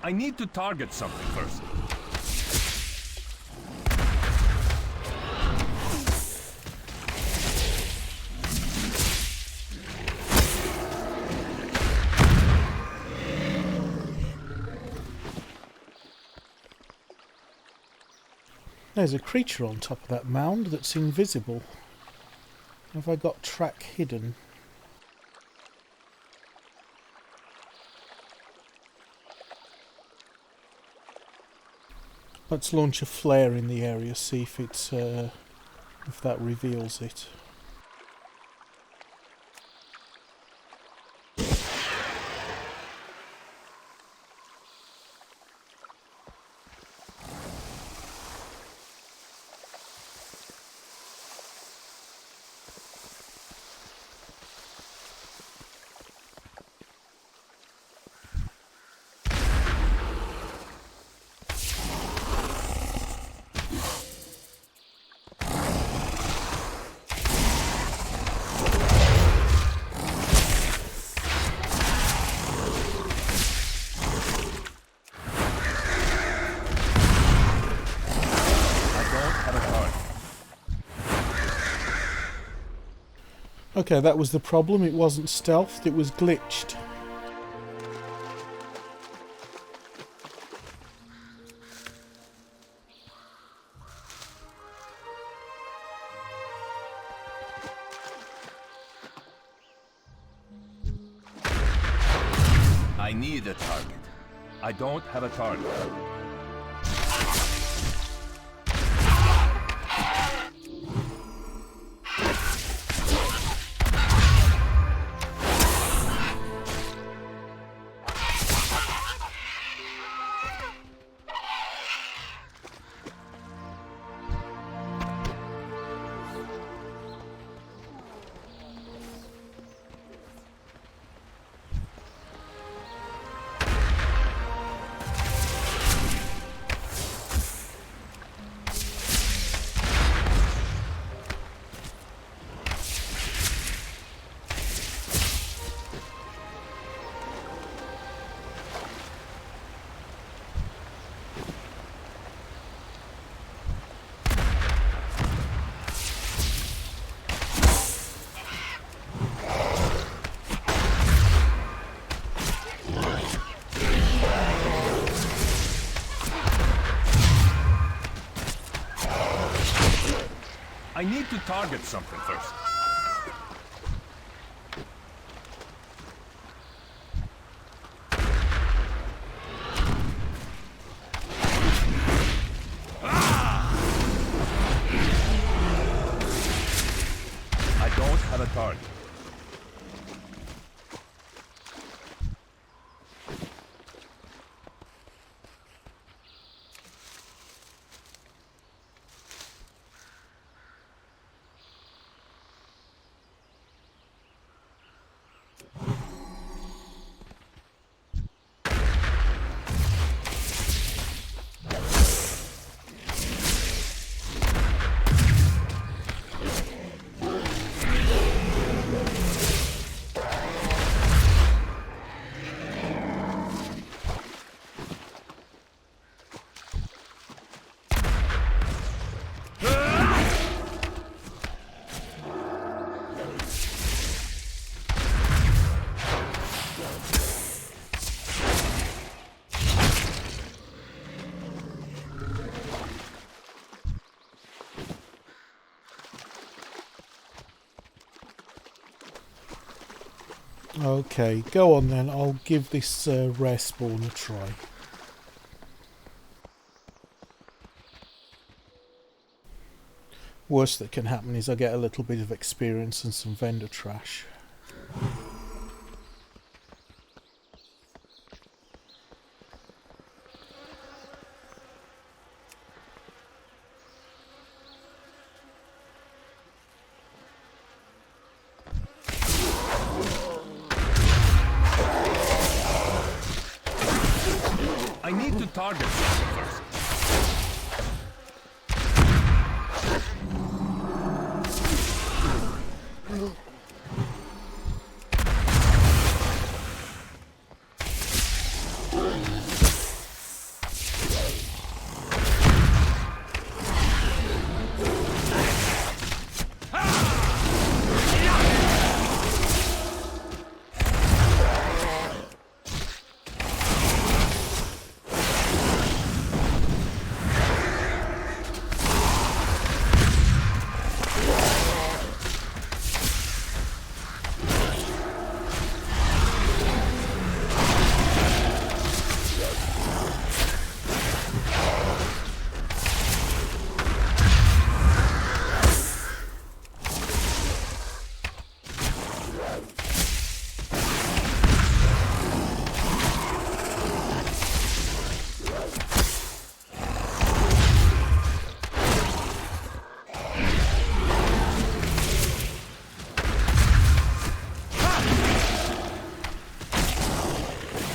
I need to target something first. There's a creature on top of that mound that's invisible. Have I got track hidden? Let's launch a flare in the area, see if it's if that reveals it. Okay, that was the problem. It wasn't stealthed, it was glitched. I need a target. I don't have a target. to target something first. I don't have a target. Okay, go on then. I'll give this rare spawn a try. Worst that can happen is I get a little bit of experience and some vendor trash. I need to target something first.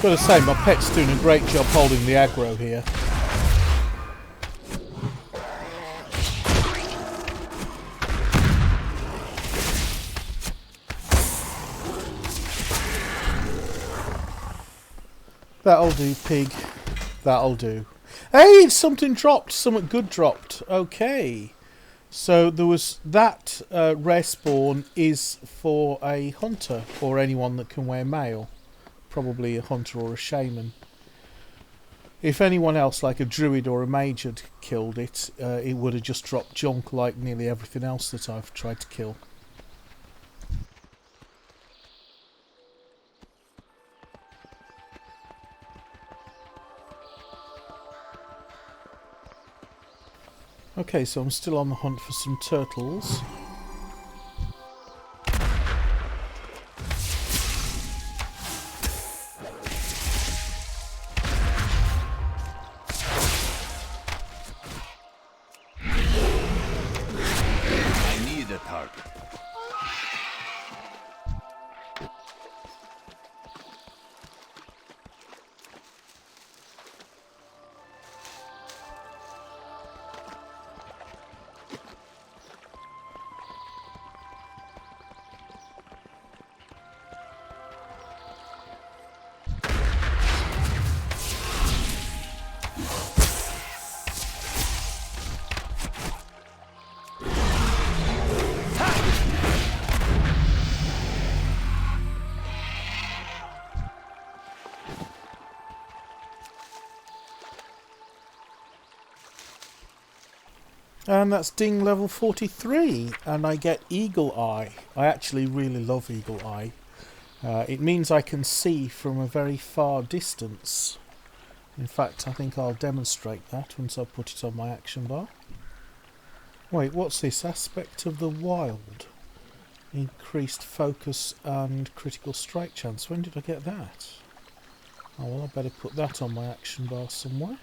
Gotta say, my pet's doing a great job holding the aggro here. That'll do, pig. That'll do. Hey, something dropped. Something good dropped. Okay. So there was that rare spawn is for a hunter or anyone that can wear mail. Probably a hunter or a shaman. If anyone else, like a druid or a mage, had killed it, it would have just dropped junk like nearly everything else that I've tried to kill. Okay, so I'm still on the hunt for some turtles. And that's ding level 43, and I get Eagle Eye. I actually really love Eagle Eye. It means I can see from a very far distance. In fact, I think I'll demonstrate that once I put it on my action bar. Wait, what's this? Aspect of the Wild. Increased focus and critical strike chance. When did I get that? Oh, well, I better put that on my action bar somewhere.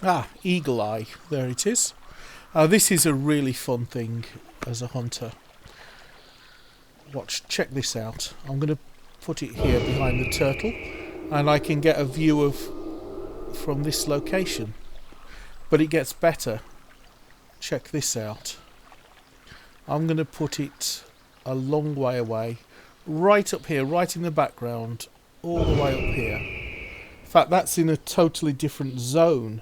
Ah, Eagle Eye. There it is. This is a really fun thing as a hunter. Check this out. I'm going to put it here behind the turtle, and I can get a view from this location. But it gets better. Check this out. I'm going to put it a long way away, right up here, right in the background, all the way up here. In fact, that's in a totally different zone.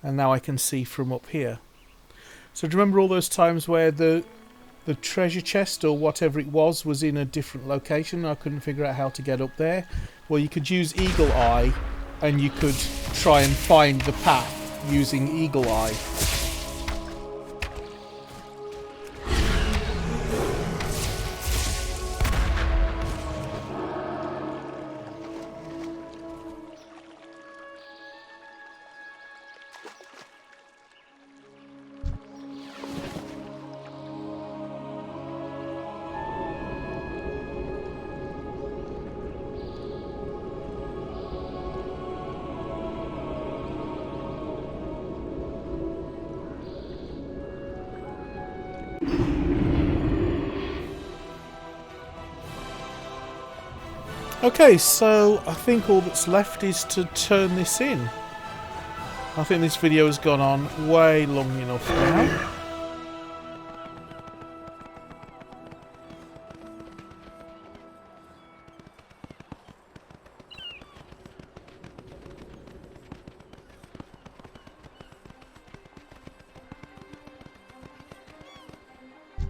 And now I can see from up here. So do you remember all those times where the treasure chest or whatever it was in a different location? I couldn't figure out how to get up there. Well, you could use Eagle Eye, and you could try and find the path using Eagle Eye. Okay, so I think all that's left is to turn this in. I think this video has gone on way long enough now.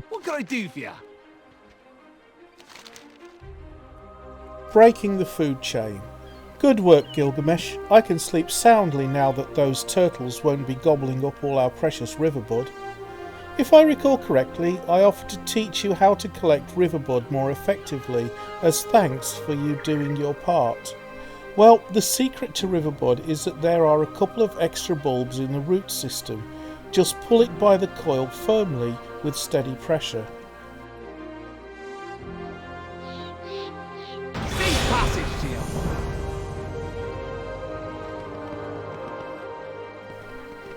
What can I do for you? Breaking the food chain. Good work, Gilgamesh. I can sleep soundly now that those turtles won't be gobbling up all our precious riverbud. If I recall correctly, I offered to teach you how to collect riverbud more effectively as thanks for you doing your part. Well, the secret to riverbud is that there are a couple of extra bulbs in the root system. Just pull it by the coil firmly with steady pressure.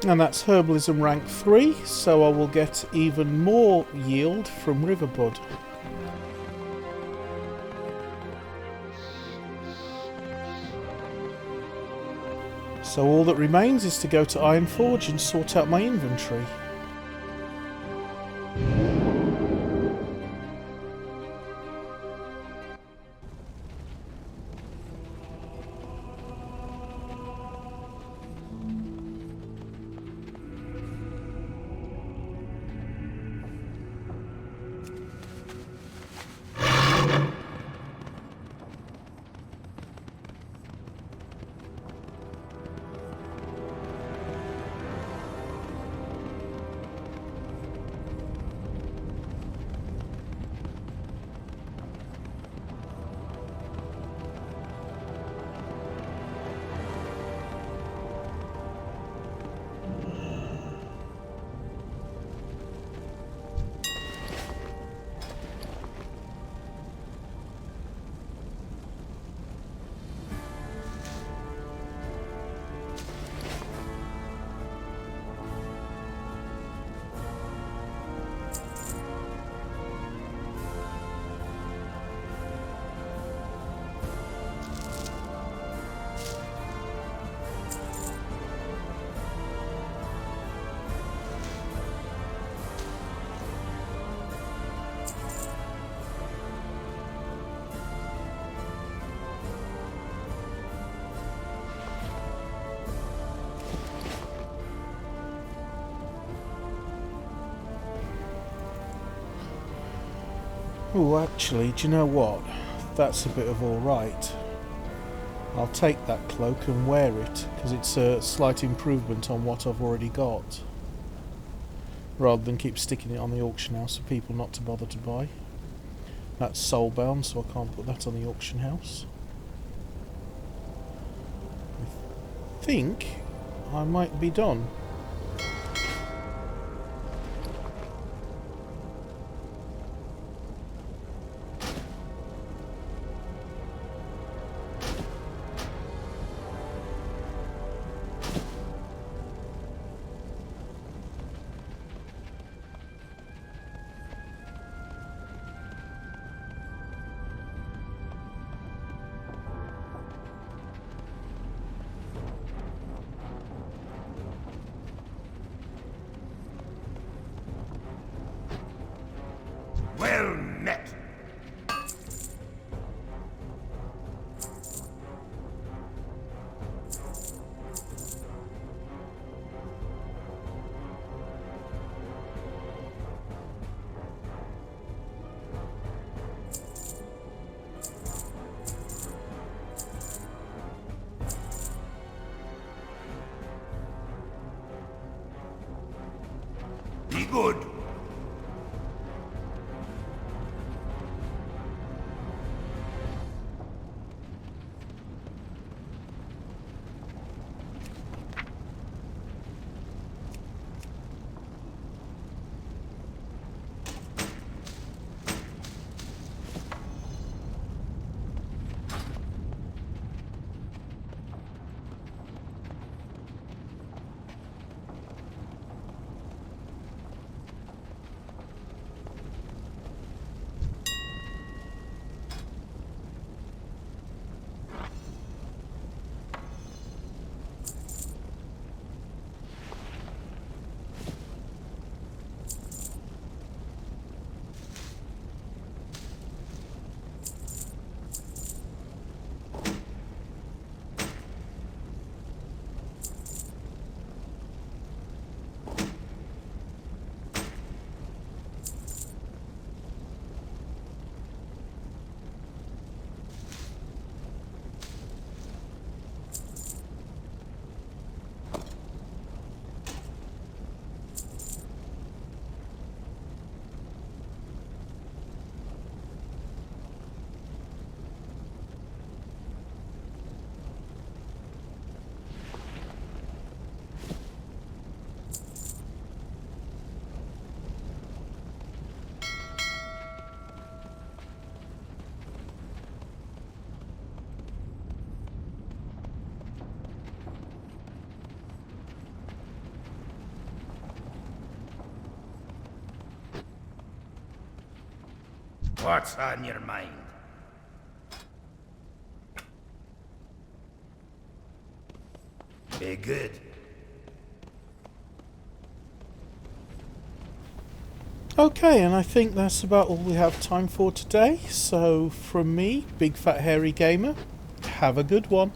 And that's Herbalism rank 3, so I will get even more yield from riverbud. So all that remains is to go to Ironforge and sort out my inventory. Oh, actually, do you know what? That's a bit of alright. I'll take that cloak and wear it, because it's a slight improvement on what I've already got. Rather than keep sticking it on the auction house for people not to bother to buy. That's soulbound, so I can't put that on the auction house. I think I might be done. Well met. Be good. What's on your mind? Be good. Okay, and I think that's about all we have time for today. So from me, Big Fat Hairy Gamer, have a good one.